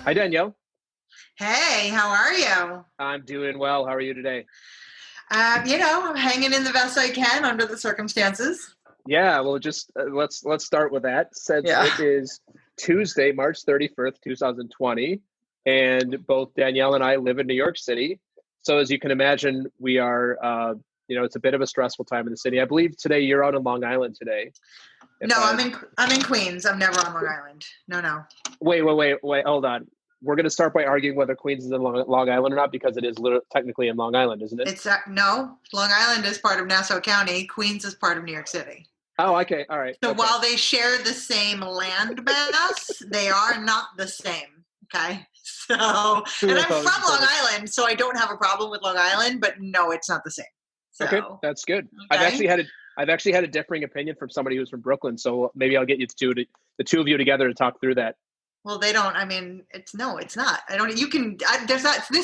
Hi, Danielle. Hey, how are you? I'm doing well. How are you today? I'm hanging in the best I can under the circumstances. Yeah, well, just let's start with that. Since Yeah. it is Tuesday, March 31st, 2020, and both Danielle and I live in New York City. So as you can imagine, we are, it's a bit of a stressful time in the city. I believe today you're out in Long Island today. No, I'm in Queens. I'm never on Long Island. No. Wait, hold on. We're going to start by arguing whether Queens is in Long Island or not, because it is technically in Long Island, isn't it? No. Long Island is part of Nassau County. Queens is part of New York City. Oh, okay. All right. So okay. while they share the same land mass, they are not the same. Okay. So, and I'm from Long Island, so I don't have a problem with Long Island, but no, it's not the same. So, okay, that's good. Okay. I've actually had a differing opinion from somebody who's from Brooklyn, so maybe I'll get the two of you together to talk through that. Well, they don't. I mean, it's not. This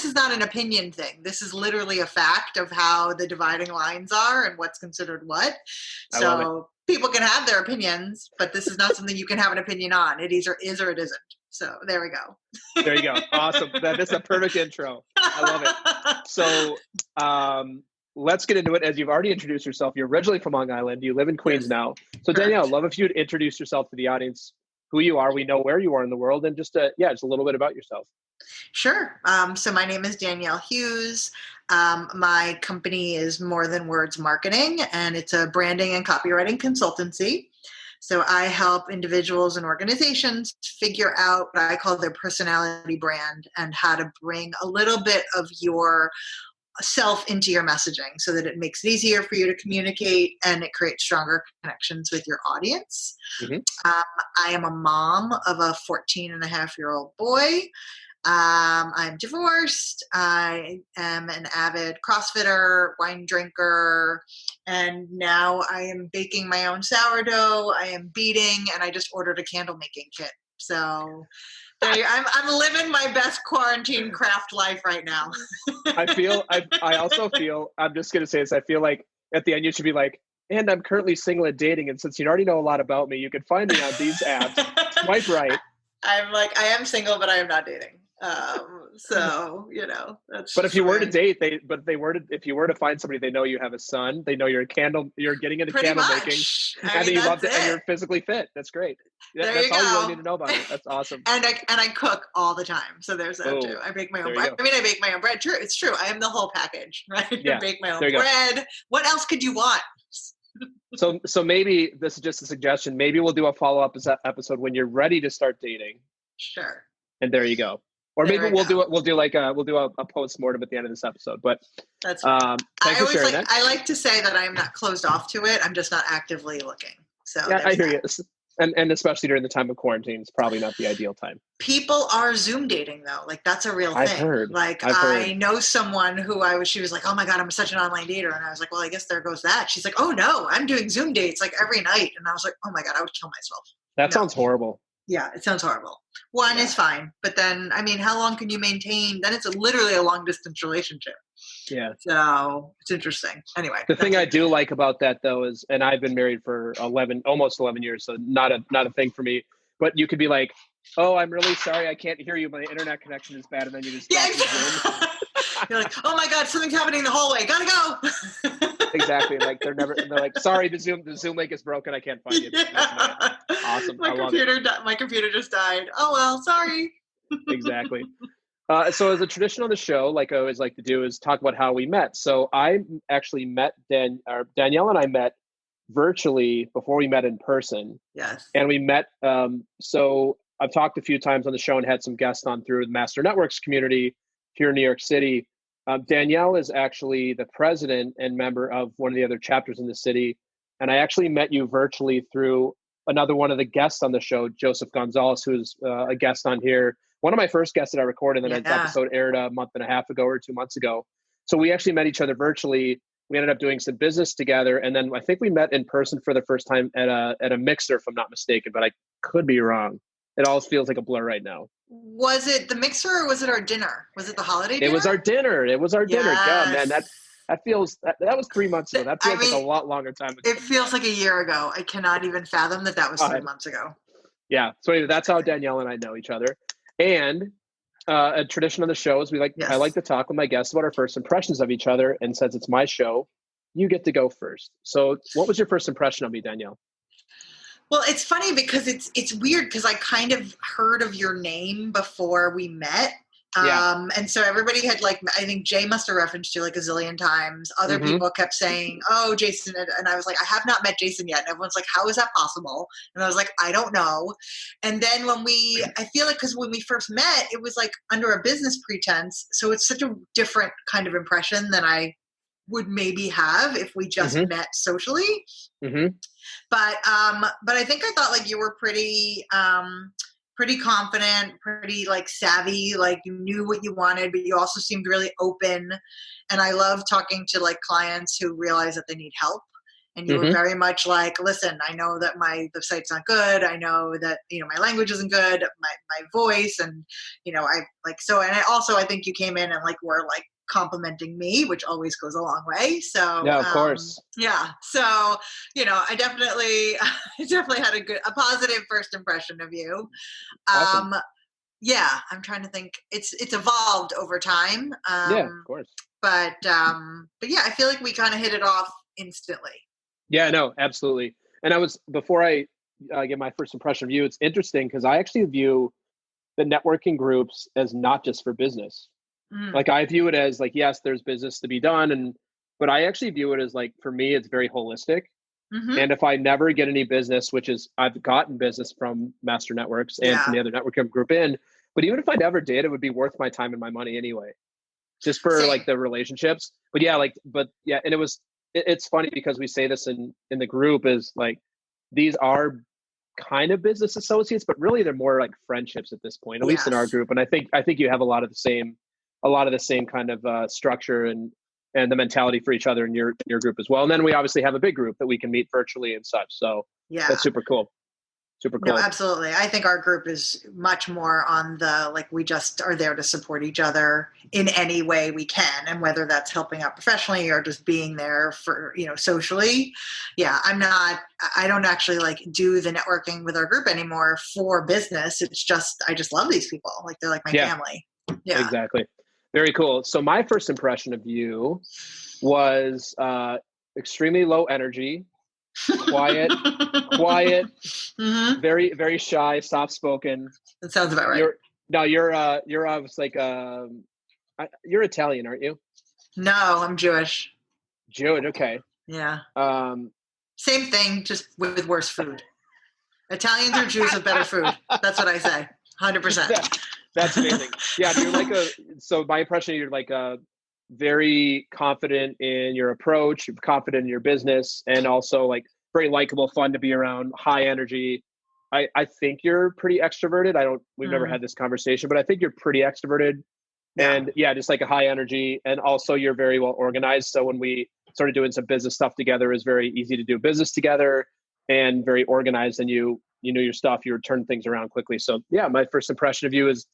is not an opinion thing. This is literally a fact of how the dividing lines are and what's considered what. So people can have their opinions, but this is not something you can have an opinion on. It either is or it isn't. So there we go. There you go. Awesome. That's a perfect intro. I love it. So let's get into it. As you've already introduced yourself, you're originally from Long Island. You live in Queens now. So Danielle, I'd love if you'd introduce yourself to the audience, who you are. We know where you are in the world, and just a little bit about yourself. Sure. So my name is Danielle Hughes. My company is More Than Words Marketing, and it's a branding and copywriting consultancy. So I help individuals and organizations figure out what I call their personality brand and how to bring a little bit of your self into your messaging so that it makes it easier for you to communicate and it creates stronger connections with your audience. Mm-hmm. I am a mom of a 14-and-a-half-year-old boy. I'm divorced. I am an avid CrossFitter, wine drinker, and now I am baking my own sourdough. I am beading, and I just ordered a candle making kit. So I'm living my best quarantine craft life right now. I also feel, I'm just going to say this, I feel like at the end you should be like, and I'm currently single and dating, and since you already know a lot about me, you can find me on these apps. Swipe right. I'm like, I am single, but I am not dating. That's. But if you were to date, if you were to find somebody, they know you have a son, they know you're getting into candle making, and you love it, and you're physically fit. That's great. That's all you really need to know about it. That's awesome. And I cook all the time, so there's that too. I bake my own bread. I mean, I bake my own bread. True, it's true. I am the whole package, right? Yeah. I bake my own bread. What else could you want? So maybe this is just a suggestion. Maybe we'll do a follow-up episode when you're ready to start dating. Sure. And there you go. Or maybe we'll do a post-mortem at the end of this episode. But that's thanks for sharing that. I like to say that I'm not closed off to it. I'm just not actively looking. So yeah, I hear you. And especially during the time of quarantine, it's probably not the ideal time. People are Zoom dating though. Like that's a real thing. I've heard. I know someone who she was like, oh my God, I'm such an online dater. And I was like, well, I guess there goes that. She's like, oh no, I'm doing Zoom dates like every night. And I was like, oh my God, I would kill myself. That sounds horrible. Yeah, it sounds horrible. One is fine, but then, I mean, how long can you maintain? Then it's literally a long distance relationship. Yeah. So it's interesting. Anyway. The thing I do like about that though is, and I've been married for almost 11 years, so not a thing for me, but you could be like, oh, I'm really sorry, I can't hear you. My internet connection is bad. And then you just, you're like, oh my God, something's happening in the hallway. Gotta go. Exactly. Like they're like, sorry, the Zoom link is broken. I can't find you. Yeah. Awesome. My computer just died. Oh, well, sorry. Exactly. So as a tradition on the show, like I always like to do, is talk about how we met. So I actually met Danielle and I met virtually before we met in person. Yes. And we met. So I've talked a few times on the show and had some guests on through the Master Networks community here in New York City. Danielle is actually the president and member of one of the other chapters in the city. And I actually met you virtually through another one of the guests on the show, Joseph Gonzalez, who's a guest on here. One of my first guests that I recorded, and that episode aired a month and a half ago or 2 months ago. So we actually met each other virtually. We ended up doing some business together. And then I think we met in person for the first time at a mixer, if I'm not mistaken, but I could be wrong. It all feels like a blur right now. Was it the mixer or was it our dinner? Was it the holiday dinner? It was our dinner. God, man, that was 3 months ago. That feels like a lot longer time ago. It feels like a year ago. I cannot even fathom that was 3 months ago. Yeah. So anyway, that's how Danielle and I know each other. And A tradition on the show is I like Yes. to talk with my guests about our first impressions of each other. And since it's my show, you get to go first. So what was your first impression of me, Danielle? Well, it's funny because it's weird because I kind of heard of your name before we met. Yeah. And so everybody had I think Jay must have referenced you like a zillion times. Other Mm-hmm. people kept saying, "Oh, Jason," and I was like, "I have not met Jason yet." And everyone's like, "How is that possible?" And I was like, "I don't know." And then I feel like because when we first met, it was like under a business pretense, so it's such a different kind of impression than I would maybe have if we just Mm-hmm. met socially. Mm-hmm. But I think I thought like you were pretty confident, pretty like savvy, like you knew what you wanted, but you also seemed really open. And I love talking to like clients who realize that they need help. And you were Mm-hmm. very much like, listen, I know that the site's not good. I know that, my language isn't good, my voice. And, I think you came in and like, were like complimenting me, which always goes a long way. So, Yeah, of course. yeah. So, I definitely, I definitely had a positive first impression of you. Awesome. Yeah, I'm trying to think. It's evolved over time. Yeah, of course. But yeah, I feel like we kind of hit it off instantly. Yeah, no, absolutely. And before I get my first impression of you, it's interesting because I actually view the networking groups as not just for business. Mm. Like I view it as like, yes, there's business to be done. But I actually view it as like, for me, it's very holistic. Mm-hmm. And if I never get any business, which is I've gotten business from Master Networks and from the other network group but even if I never did, it would be worth my time and my money anyway, just for Same. like the relationships. But yeah, and it's funny because we say this in the group is like, these are kind of business associates, but really they're more like friendships at this point, at least in our group. And I think you have a lot of the same kind of structure and the mentality for each other in your group as well. And then we obviously have a big group that we can meet virtually and such. So that's super cool. Super cool. No, absolutely. I think our group is much more on the, like, we just are there to support each other in any way we can. And whether that's helping out professionally or just being there for, socially. Yeah. I don't actually like do the networking with our group anymore for business. I just love these people. Like they're like my family. Yeah. Exactly. Very cool. So my first impression of you was extremely low energy, quiet, mm-hmm. very, very shy, soft spoken. That sounds about right. You're you're Italian, aren't you? No, I'm Jewish. Jewish, okay. Yeah. Same thing, just with worse food. Italians or Jews have better food. That's what I say. 100%. That's amazing. Yeah, you're so my impression, you're like very confident in your approach, confident in your business, and also like very likable, fun to be around, high energy. I think you're pretty extroverted. We've never had this conversation, but I think you're pretty extroverted. Yeah. And yeah, just like a high energy. And also you're very well organized. So when we started doing some business stuff together, it was very easy to do business together and very organized, and you know your stuff, you turn things around quickly. So yeah, my first impression of you is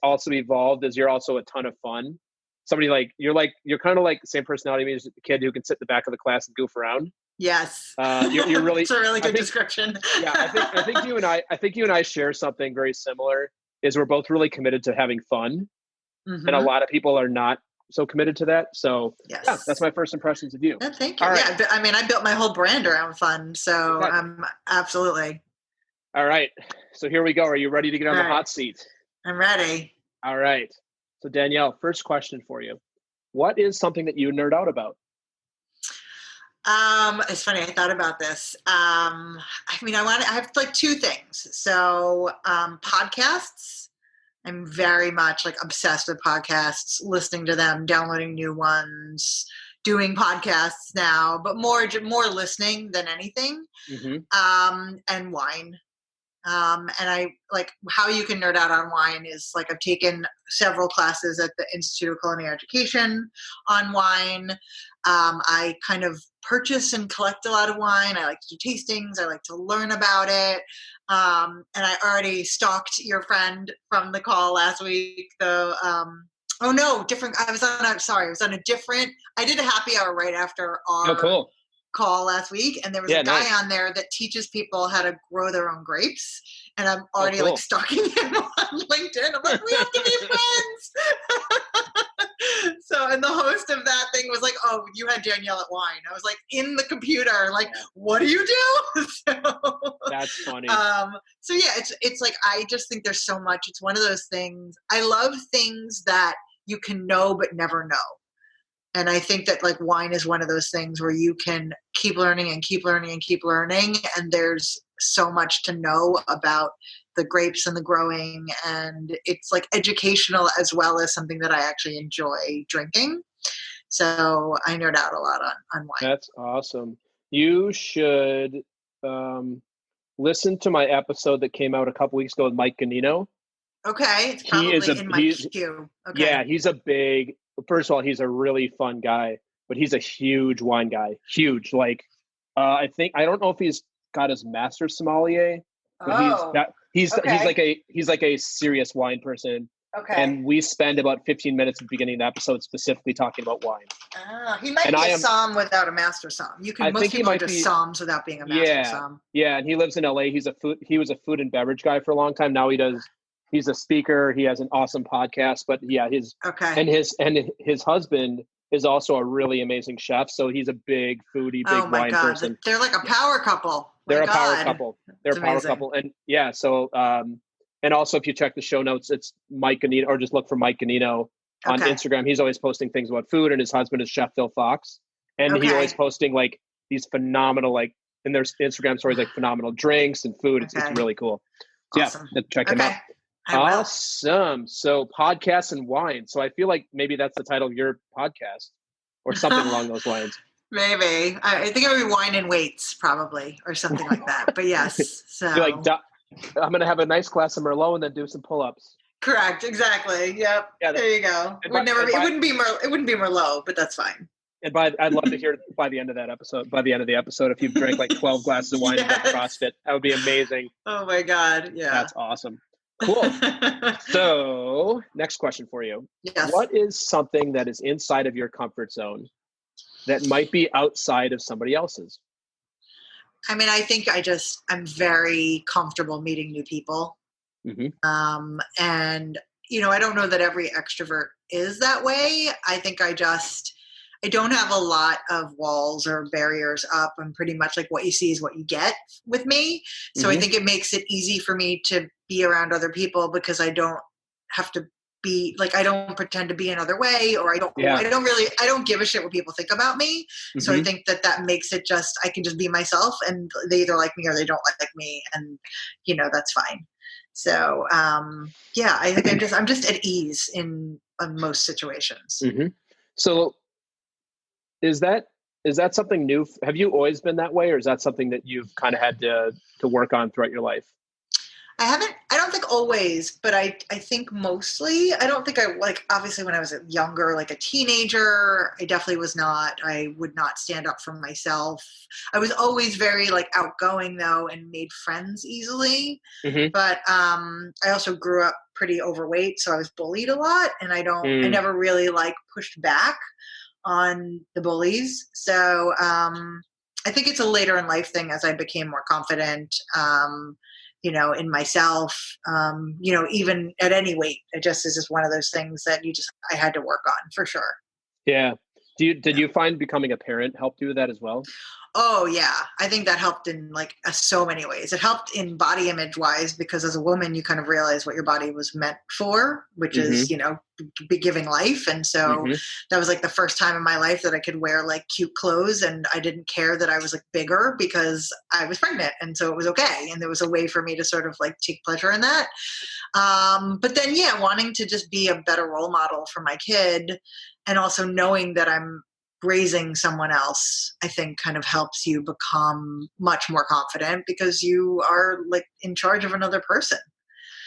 also evolved as you're also a ton of fun. Somebody you're kind of like the same personality as the kid who can sit in the back of the class and goof around. Yes. You're really, it's a really good description. Yeah. I think you and I share something very similar is we're both really committed to having fun. Mm-hmm. And a lot of people are not so committed to that. So yeah, that's my first impressions of you. Yeah, thank you. All right. Yeah, I mean, I built my whole brand around fun. So absolutely. All right. So here we go. Are you ready to get on the hot seat? I'm ready. All right. So Danielle, first question for you. What is something that you nerd out about? It's funny. I thought about this. I have like two things. So podcasts. I'm very much like obsessed with podcasts, listening to them, downloading new ones, doing podcasts now, but more listening than anything. Mm-hmm. And wine. And I like how you can nerd out on wine is like I've taken several classes at the Institute of Culinary Education on wine. I kind of purchase and collect a lot of wine. I like to do tastings. I like to learn about it. And I already stalked your friend from the call last week. Different. I did a happy hour right after our call last week, and there was a guy on there that teaches people how to grow their own grapes. And I'm already like stalking him on LinkedIn. I'm like, we have to be friends. So, and the host of that thing was like, oh, you had Danielle at Wine. I was like in the computer, like, what do you do? That's funny. So yeah, it's like, I just think there's so much. It's one of those things. I love things that you can know, but never know. And I think that like wine is one of those things where you can keep learning and keep learning and keep learning. And there's so much to know about the grapes and the growing. And it's like educational as well as something that I actually enjoy drinking. So I nerd out a lot on wine. That's awesome. You should listen to my episode that came out a couple weeks ago with Mike Ganino. Okay. It's probably in my queue. Okay. Yeah, first of all, he's a really fun guy, but he's a huge wine guy. Huge. Like, I don't know if he's got his master's sommelier, but he's like a serious wine person. Okay. And we spend about 15 minutes at the beginning of the episode specifically talking about wine. He might be a somm without a master somm. Most people are just somms without being a master somm. Yeah, and he lives in LA. He was a food and beverage guy for a long time. Now he's a speaker. He has an awesome podcast, but yeah, his husband is also a really amazing chef. So he's a big foodie, big wine person. They're like a power couple. They're a power couple. And yeah. So, and also if you check the show notes, it's Mike Ganino, or just look for Mike Ganino on Instagram. He's always posting things about food, and his husband is Chef Phil Fox. And he's always posting like these phenomenal, like in their Instagram stories, like phenomenal drinks and food. It's really cool. So awesome. Yeah, check him out. Awesome. So podcasts and wine. So I feel like maybe that's the title of your podcast or something along those lines. Maybe. I think it would be Wine and Weights probably, or something like that. But yes. So you're like, I'm going to have a nice glass of Merlot and then do some pull-ups. Correct. Exactly. Yep. Yeah, there you go. It wouldn't be Merlot, but that's fine. And I'd love to hear by the end of the episode, if you drank like 12 glasses of wine and done CrossFit. That would be amazing. Oh my God. Yeah. That's awesome. Cool. So next question for you. Yes. What is something that is inside of your comfort zone that might be outside of somebody else's? I mean, I think I'm very comfortable meeting new people. Mm-hmm. And, I don't know that every extrovert is that way. I think I don't have a lot of walls or barriers up. I'm pretty much like what you see is what you get with me. So I think it makes it easy for me to be around other people because I don't have to be like, I don't pretend to be another way, or I don't give a shit what people think about me. Mm-hmm. So I think that makes it I can just be myself, and they either like me or they don't like me. And, that's fine. So, I think I'm just at ease in most situations. Mm-hmm. So is that something new? Have you always been that way, or is that something that you've kind of had to work on throughout your life? I don't think always, but I think mostly. I don't think obviously when I was younger, like a teenager, I definitely was not. I would not stand up for myself. I was always very outgoing though, and made friends easily. Mm-hmm. But I also grew up pretty overweight, so I was bullied a lot, and I never really pushed back on the bullies. So I think it's a later in life thing as I became more confident. In myself, even at any weight, it just is just one of those things that I had to work on for sure. Yeah. Did you find becoming a parent helped you with that as well? Oh yeah. I think that helped in so many ways. It helped in body image wise, because as a woman, you kind of realize what your body was meant for, which is, be giving life. And so that was the first time in my life that I could wear cute clothes, and I didn't care that I was bigger because I was pregnant. And so it was okay. And there was a way for me to sort of take pleasure in that. But then, wanting to just be a better role model for my kid, and also knowing that I'm raising someone else, I think kind of helps you become much more confident because you are in charge of another person.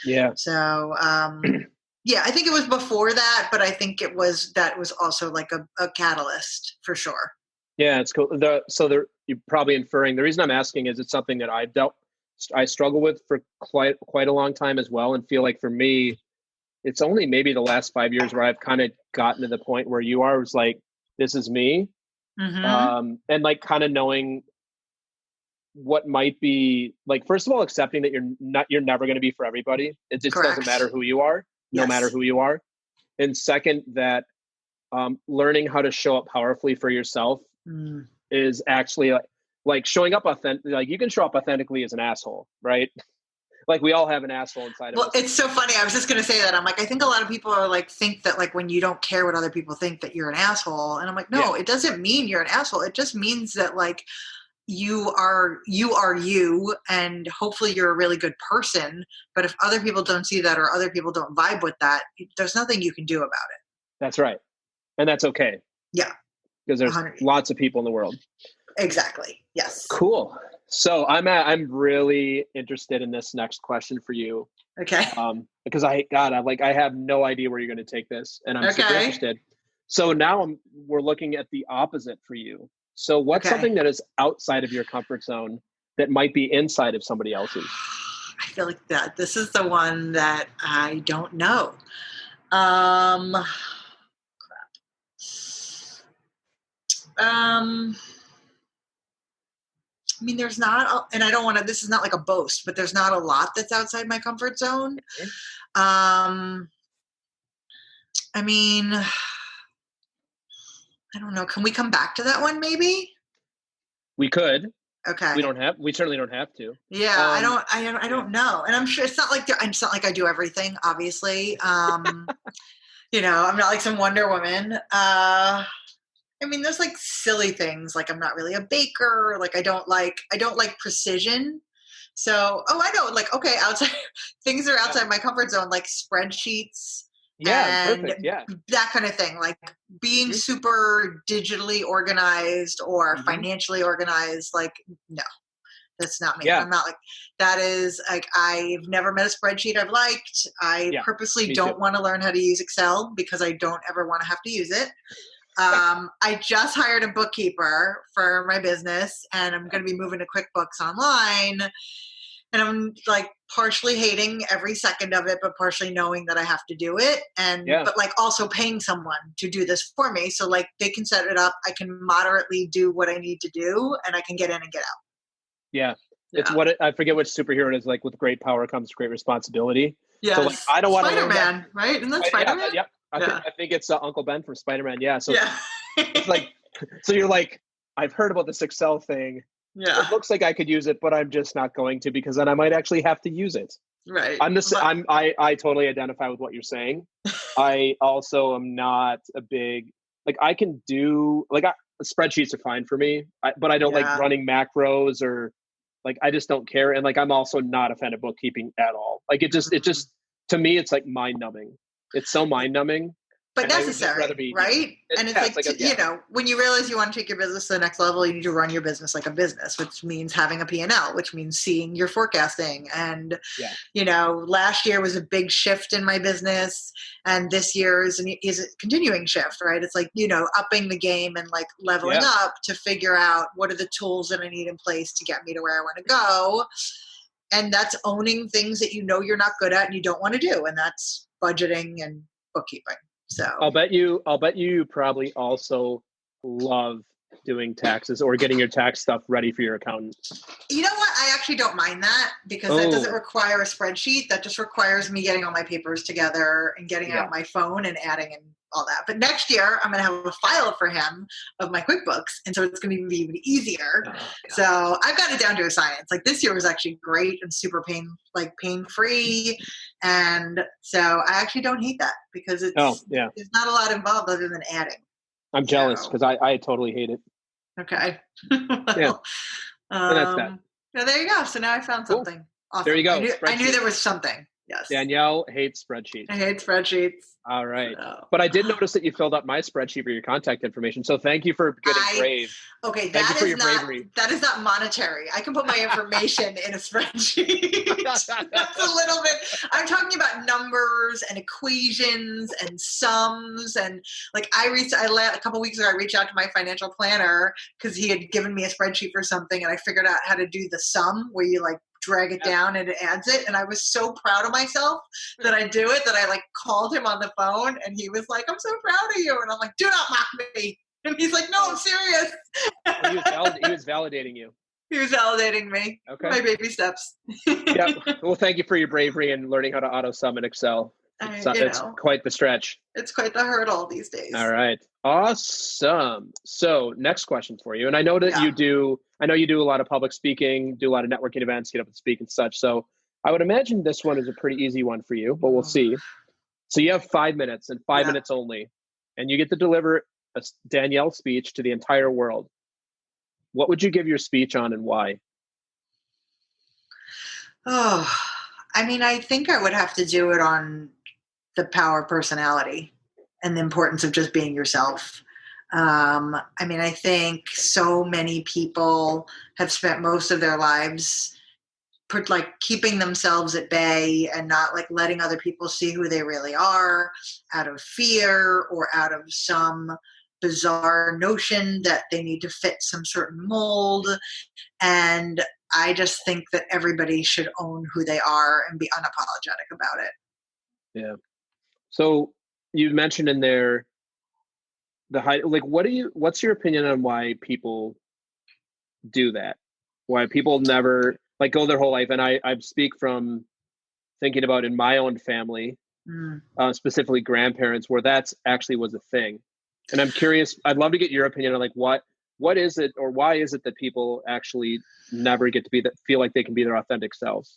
Yeah. So, I think it was before that, but I think that was also a catalyst for sure. Yeah, it's cool. You're probably inferring, the reason I'm asking is it's something that I struggle with for quite a long time as well. And feel like for me, it's only maybe the last 5 years where I've kind of gotten to the point where you are, was this is me. And like kind of knowing what might be like, first of all, accepting that you're never going to be for everybody. It just doesn't matter who you are, no matter who you are. And second, that learning how to show up powerfully for yourself is actually like showing up authentic. Like you can show up authentically as an asshole, right? Like we all have an asshole inside of us. Well, it's so funny. I was just going to say that. I'm like, I think a lot of people are like, think that like when you don't care what other people think that you're an asshole. And I'm like, no, it doesn't mean you're an asshole. It just means that like you are you, and hopefully you're a really good person. But if other people don't see that or other people don't vibe with that, there's nothing you can do about it. That's right. And that's okay. Yeah. Because there's lots of people in the world. Exactly. Yes. Cool. So I'm really interested in this next question for you. Okay. Because I have no idea where you're going to take this, and I'm super interested. So now we're looking at the opposite for you. So what's something that is outside of your comfort zone that might be inside of somebody else's? I feel like that this is the one that I don't know. Crap. I mean, there's not, and I don't want to, this is not like a boast, but there's not a lot that's outside my comfort zone. I mean, I don't know. Can we come back to that one maybe? We could. Okay. We certainly don't have to. Yeah. I don't know. And I'm sure it's not like I do everything, obviously. I'm not like some Wonder Woman. I mean, there's like silly things. Like I'm not really a baker. Like I don't like precision. So, I know, like, okay, outside things are outside my comfort zone, like spreadsheets and perfect. Yeah. That kind of thing. Like being super digitally organized or financially organized. Like, no, that's not me. I'm not like, that is like, I've never met a spreadsheet I've liked. I purposely don't want to learn how to use Excel because I don't ever want to have to use it. I just hired a bookkeeper for my business, and I'm going to be moving to QuickBooks Online, and I'm like partially hating every second of it, but partially knowing that I have to do it. But like also paying someone to do this for me. So like they can set it up. I can moderately do what I need to do, and I can get in and get out. Yeah. It's I forget which superhero it is. Like with great power comes great responsibility. Yeah. So like, I don't want to Spider-Man, right? Isn't that Spider-Man? Yeah. I think it's Uncle Ben from Spider-Man. Yeah. So it's like, so you're like, I've heard about this Excel thing. Yeah. It looks like I could use it, but I'm just not going to, because then I might actually have to use it. Right. I totally identify with what you're saying. I also am not a big, like I can do, like spreadsheets are fine for me, but I don't like running macros or like, I just don't care. And like, I'm also not a fan of bookkeeping at all. Like it just, to me, it's like mind numbing. It's so mind numbing. But necessary, right? And it's like, when you realize you want to take your business to the next level, you need to run your business like a business, which means having a P&L, which means seeing your forecasting. And, last year was a big shift in my business. And this year is a continuing shift, right? It's like, upping the game and like leveling up to figure out what are the tools that I need in place to get me to where I want to go. And that's owning things that you're not good at and you don't want to do. And that's budgeting and bookkeeping. So I'll bet you probably also love doing taxes or getting your tax stuff ready for your accountant. You know what? I actually don't mind that because that doesn't require a spreadsheet. That just requires me getting all my papers together and getting out my phone and adding and all that. But next year I'm going to have a file for him of my QuickBooks. And so it's going to be even easier. So I've got it down to a science. Like this year was actually great and super pain-free. And so I actually don't hate that because there's not a lot involved other than adding. I'm jealous because I totally hate it. Okay. So that's that. Well, there you go. So now I found something. Cool. Awesome. There you go. I knew there was something. Yes. Danielle hates spreadsheets. I hate spreadsheets. All right. But I did notice that you filled up my spreadsheet for your contact information. So thank you for getting brave. Okay, that is not monetary. I can put my information in a spreadsheet. That's a little bit. I'm talking about numbers and equations and sums and like a couple weeks ago I reached out to my financial planner because he had given me a spreadsheet for something and I figured out how to do the sum where you like drag it down and it adds it. And I was so proud of myself that I do it that I like called him on the phone and he was like, I'm so proud of you. And I'm like, do not mock me. And he's like, no, I'm serious. He was validating you. He was validating me. Okay. My baby steps. Yeah. Well, thank you for your bravery and learning how to auto sum in Excel. It's quite the stretch. It's quite the hurdle these days. All right. Awesome. So next question for you. And I know that you do a lot of public speaking, do a lot of networking events, get up and speak and such. So I would imagine this one is a pretty easy one for you, but we'll see. So you have 5 minutes and 5 minutes only, and you get to deliver a Danielle speech to the entire world. What would you give your speech on and why? Oh, I mean, I think I would have to do it on the power of personality and the importance of just being yourself. I mean, I think so many people have spent most of their lives keeping themselves at bay and not letting other people see who they really are out of fear or out of some bizarre notion that they need to fit some certain mold. And I just think that everybody should own who they are and be unapologetic about it. Yeah. So you mentioned in there what's your opinion on why people do that? Why people never go their whole life? And I speak from thinking about in my own family, specifically grandparents, where that's actually was a thing. And I'm curious, I'd love to get your opinion on what is it, or why is it that people actually never get to feel like they can be their authentic selves?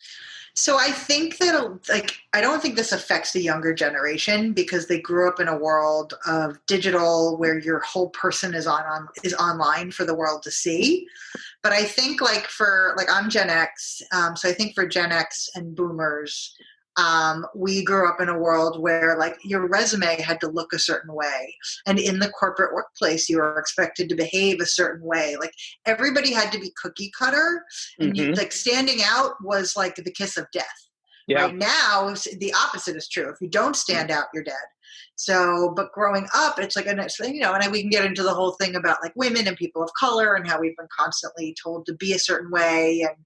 So I think that I don't think this affects the younger generation because they grew up in a world of digital where your whole person is online for the world to see. But I think I'm Gen X, so I think for Gen X and boomers, we grew up in a world where your resume had to look a certain way. And in the corporate workplace, you were expected to behave a certain way. Everybody had to be cookie cutter. And you, standing out was the kiss of death. Yeah. Right now, the opposite is true. If you don't stand out, you're dead. So, but growing up, it's and we can get into the whole thing about women and people of color and how we've been constantly told to be a certain way, and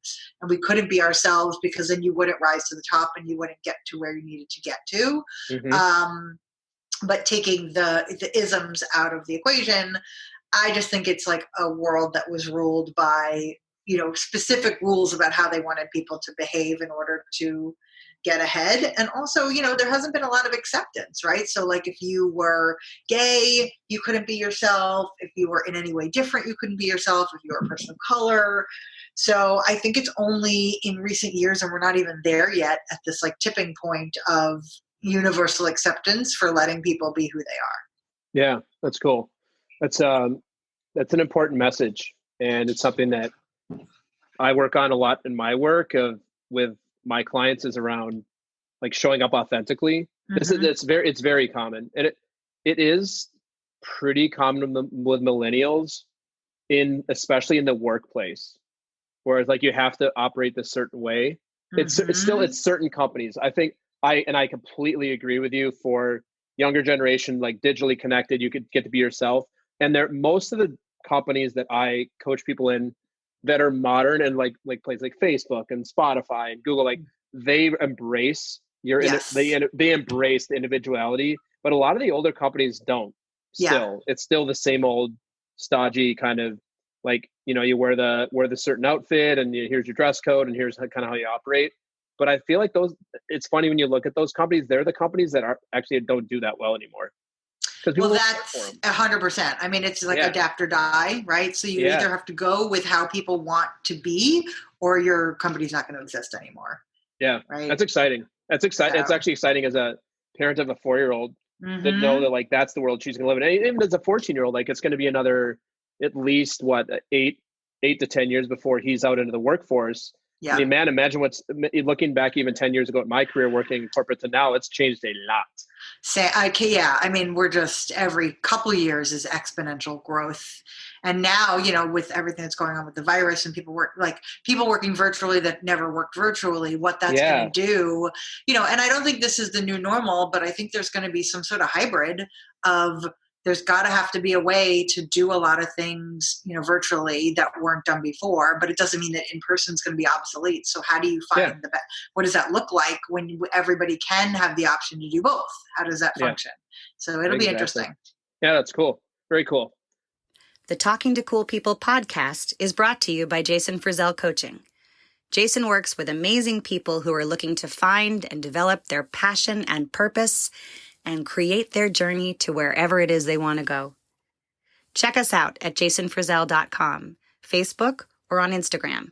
we couldn't be ourselves because then you wouldn't rise to the top and you wouldn't get to where you needed to get to. But taking the isms out of the equation, I just think it's a world that was ruled by, specific rules about how they wanted people to behave in order to get ahead. And also, there hasn't been a lot of acceptance, right? So if you were gay, you couldn't be yourself. If you were in any way different, you couldn't be yourself. If you were a person of color. So I think it's only in recent years, and we're not even there yet, at this tipping point of universal acceptance for letting people be who they are. Yeah, that's cool. That's an important message. And it's something that I work on a lot in my work with my clients is around showing up authentically. It's very common, and it is pretty common with millennials, especially in the workplace, whereas you have to operate this certain way. It's certain companies. I think I completely agree with you. For younger generation, digitally connected, you could get to be yourself, and most of the companies that I coach people in that are modern and places like Facebook and Spotify and Google, they embrace they embrace the individuality, but a lot of the older companies don't. It's still the same old stodgy kind of you wear the certain outfit and here's your dress code and here's kind of how you operate. But I feel it's funny when you look at those companies, they're the companies that don't do that well anymore. Well, that's 100%. I mean, it's adapt or die, right? So you either have to go with how people want to be, or your company's not going to exist anymore. Yeah, right. That's exciting. That's exciting. So, it's actually exciting as a parent of a 4-year-old to know that that's the world she's going to live in. And even as a 14-year-old, it's going to be another at least 8 to 10 years before he's out into the workforce. Yeah. I mean, man, imagine looking back even 10 years ago at my career working in corporate to now, it's changed a lot. I mean, we're just every couple of years is exponential growth. And now, with everything that's going on with the virus and people working virtually that never worked virtually, what that's going to do, and I don't think this is the new normal, but I think there's going to be some sort of hybrid of there's got to have to be a way to do a lot of things, virtually that weren't done before, but it doesn't mean that in person is going to be obsolete. So how do you find what does that look like when everybody can have the option to do both? How does that function? So it'll be interesting. Yeah, that's cool. Very cool. The Talking to Cool People podcast is brought to you by Jason Frizzell Coaching. Jason works with amazing people who are looking to find and develop their passion and purpose and create their journey to wherever it is they want to go. Check us out at jasonfrizzell.com, Facebook, or on Instagram.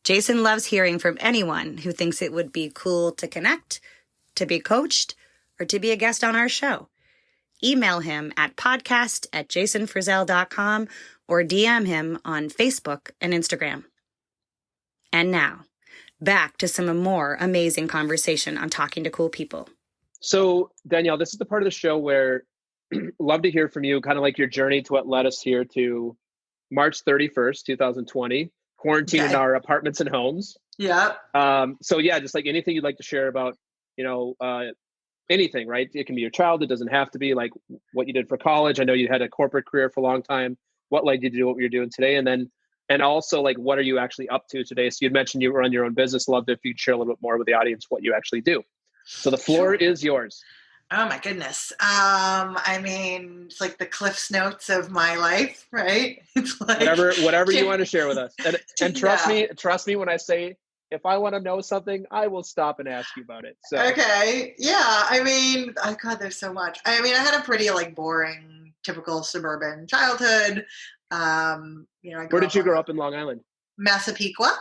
Jason loves hearing from anyone who thinks it would be cool to connect, to be coached, or to be a guest on our show. Email him at podcast@jasonfrizzell.com or DM him on Facebook and Instagram. And now, back to some more amazing conversation on Talking to Cool People. So, Danielle, this is the part of the show where love to hear from you, kind of like your journey to what led us here to March 31st, 2020, quarantine in our apartments and homes. Yeah. So yeah, just like anything you'd like to share about, anything, right? It can be your child. It doesn't have to be like what you did for college. I know you had a corporate career for a long time. What led you to do what you're doing today? And also like, what are you actually up to today? So you'd mentioned you run your own business. Love if you'd share a little bit more with the audience, what you actually do. So the floor is yours. Oh my goodness. It's like the Cliff's Notes of my life, right? It's like whatever you want to share with us. And trust me when I say, if I want to know something, I will stop and ask you about it. So okay. Yeah. God, there's so much. I had a pretty boring, typical suburban childhood. Where did you grow up in Long Island? Massapequa.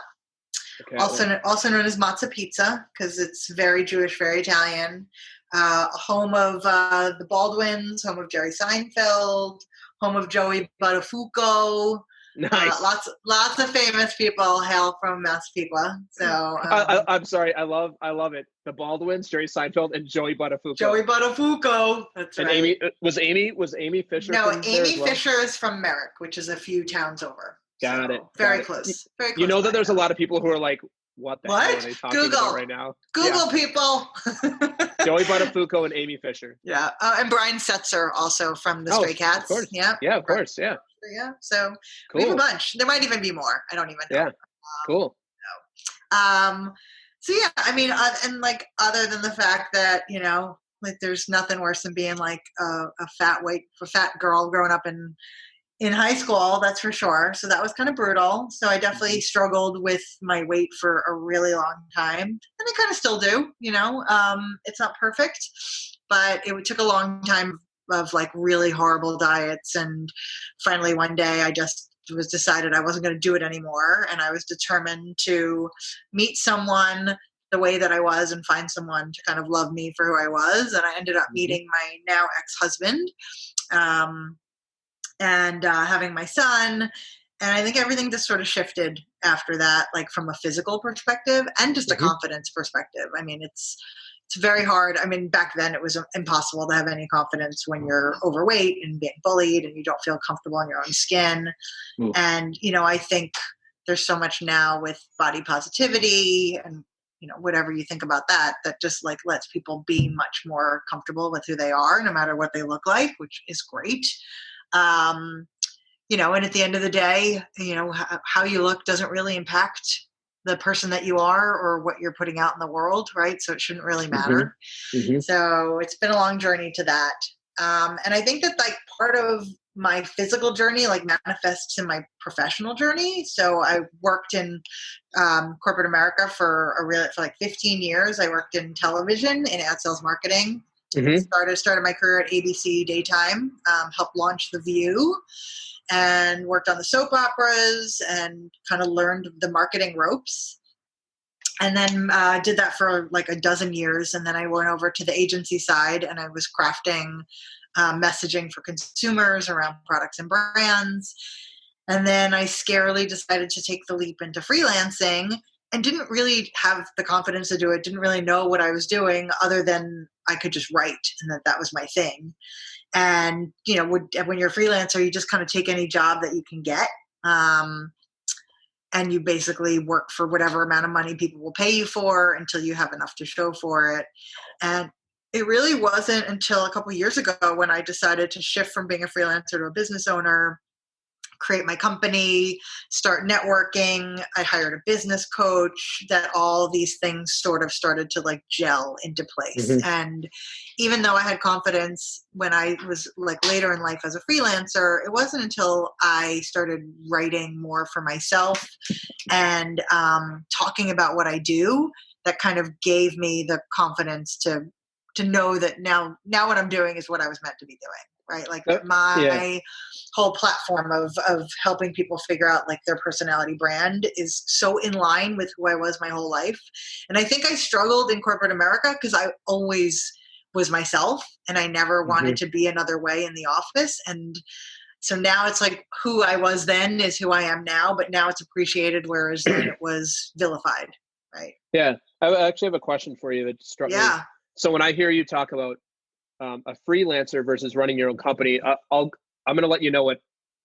Okay, also known as Matzo Pizza, because it's very Jewish, very Italian. Home of the Baldwins, home of Jerry Seinfeld, home of Joey Buttafuoco. Nice. Lots of famous people hail from Massapequa. So I'm sorry, I love it. The Baldwins, Jerry Seinfeld, and Joey Buttafuoco. That's and right. Was Amy Fisher? No, Amy Fisher is from Merrick, which is a few towns over. Got it. Very close. Very close. You know that there's a lot of people who are like, what the hell are they talking about right now? Google people. Joey Buttafuoco and Amy Fisher. Yeah. And Brian Setzer also from the Stray Cats. Of course. Yeah. Yeah, of course. Yeah. Yeah. So cool. We have a bunch. There might even be more. I don't even know. Yeah. Cool. So yeah, and like other than the fact that, there's nothing worse than being like a fat girl growing up in high school, that's for sure. So that was kind of brutal. So I definitely struggled with my weight for a really long time. And I kind of still do, it's not perfect, but it took a long time of like really horrible diets. And finally one day I just decided I wasn't going to do it anymore. And I was determined to meet someone the way that I was and find someone to kind of love me for who I was. And I ended up meeting my now ex-husband, and having my son. And I think everything just sort of shifted after that, like from a physical perspective and just a confidence perspective. It's very hard. Back then it was impossible to have any confidence when you're overweight and being bullied and you don't feel comfortable in your own skin. And, I think there's so much now with body positivity and, whatever you think about that just like lets people be much more comfortable with who they are, no matter what they look like, which is great. And at the end of the day, how you look doesn't really impact the person that you are or what you're putting out in the world, right? So it shouldn't really matter. So it's been a long journey to that. And I think that like part of my physical journey like manifests in my professional journey. So I worked in corporate America for like 15 years. I worked in television in ad sales marketing. Started my career at ABC Daytime, helped launch The View, and worked on the soap operas and kind of learned the marketing ropes. And then did that for like a dozen years. And then I went over to the agency side and I was crafting messaging for consumers around products and brands. And then I scarily decided to take the leap into freelancing and didn't really have the confidence to do it, didn't really know what I was doing other than I could just write and that was my thing. And, when you're a freelancer, you just kind of take any job that you can get. And you basically work for whatever amount of money people will pay you for until you have enough to show for it. And it really wasn't until a couple of years ago when I decided to shift from being a freelancer to a business owner create my company, start networking. I hired a business coach, that all these things sort of started to like gel into place. Mm-hmm. And even though I had confidence when I was like later in life as a freelancer, it wasn't until I started writing more for myself and talking about what I do that kind of gave me the confidence to know that now what I'm doing is what I was meant to be doing, right? Like my whole platform of helping people figure out like their personality brand is so in line with who I was my whole life. And I think I struggled in corporate America because I always was myself and I never wanted to be another way in the office. And so now it's like who I was then is who I am now, but now it's appreciated, whereas then it was vilified, right? Yeah. I actually have a question for you that struck me. So when I hear you talk about a freelancer versus running your own company, I'm going to let you know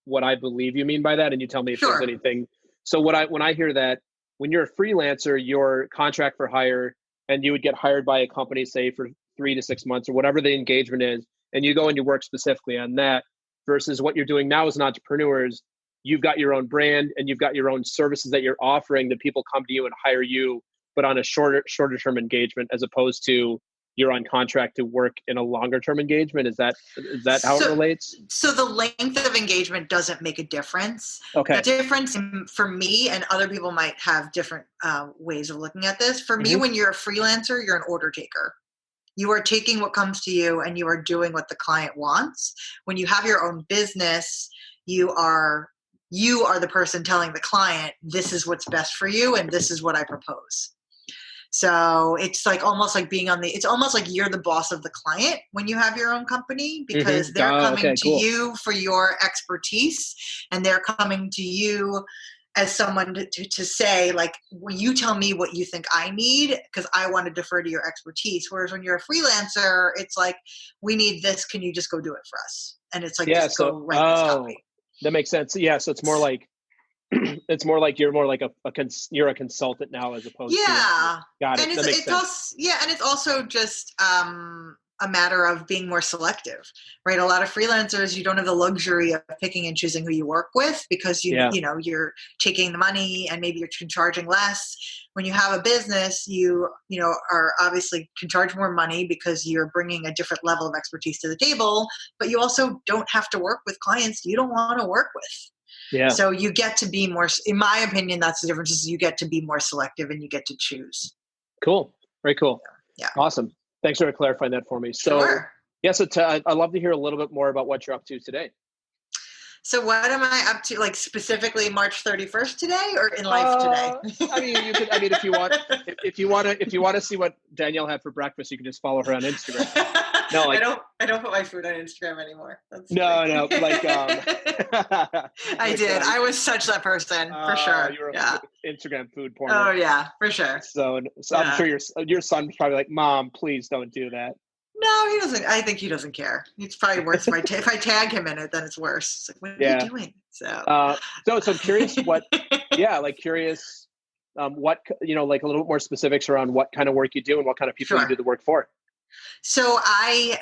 what I believe you mean by that, and you tell me if there's anything. So when I hear that, when you're a freelancer, you're contract for hire, and you would get hired by a company, say for 3 to 6 months or whatever the engagement is, and you go and you work specifically on that. Versus what you're doing now as an entrepreneur is you've got your own brand and you've got your own services that you're offering that people come to you and hire you, but on a shorter term engagement, as opposed to you're on contract to work in a longer term engagement. Is that how it relates? So the length of engagement doesn't make a difference. Okay. The difference for me, and other people might have different ways of looking at this. For me, when you're a freelancer, you're an order taker. You are taking what comes to you and you are doing what the client wants. When you have your own business, you are the person telling the client, this is what's best for you and this is what I propose. So it's like almost like it's almost like you're the boss of the client when you have your own company, because they're coming to you for your expertise, and they're coming to you as someone to say, like, well, you tell me what you think I need because I want to defer to your expertise. Whereas when you're a freelancer, it's like, we need this. Can you just go do it for us? And it's like, go write this copy. That makes sense. Yeah. So it's more like, you're more like you're a consultant now as opposed to. Got it. And that makes sense. And it's also just a matter of being more selective, right? A lot of freelancers, you don't have the luxury of picking and choosing who you work with because you're taking the money and maybe you're charging less. When you have a business, you are obviously can charge more money because you're bringing a different level of expertise to the table, but you also don't have to work with clients you don't want to work with. Yeah. So you get to be more, in my opinion, that's the difference, is you get to be more selective and you get to choose. Cool. Very cool. Yeah. Awesome. Thanks for clarifying that for me. So, I'd love to hear a little bit more about what you're up to today. So what am I up to, like specifically March 31st today or in life today? If you want to see what Danielle had for breakfast, you can just follow her on Instagram. No, I don't put my food on Instagram anymore. No, like I did. I was such that person for sure. You're Instagram food porn. Oh yeah, for sure. So I'm sure your son's probably like, Mom, please don't do that. No, he doesn't. I think he doesn't care. It's probably worse if I tag him in it, then it's worse. It's like, what are you doing? So I'm curious what, what, like a little bit more specifics around what kind of work you do and what kind of people you do the work for. So I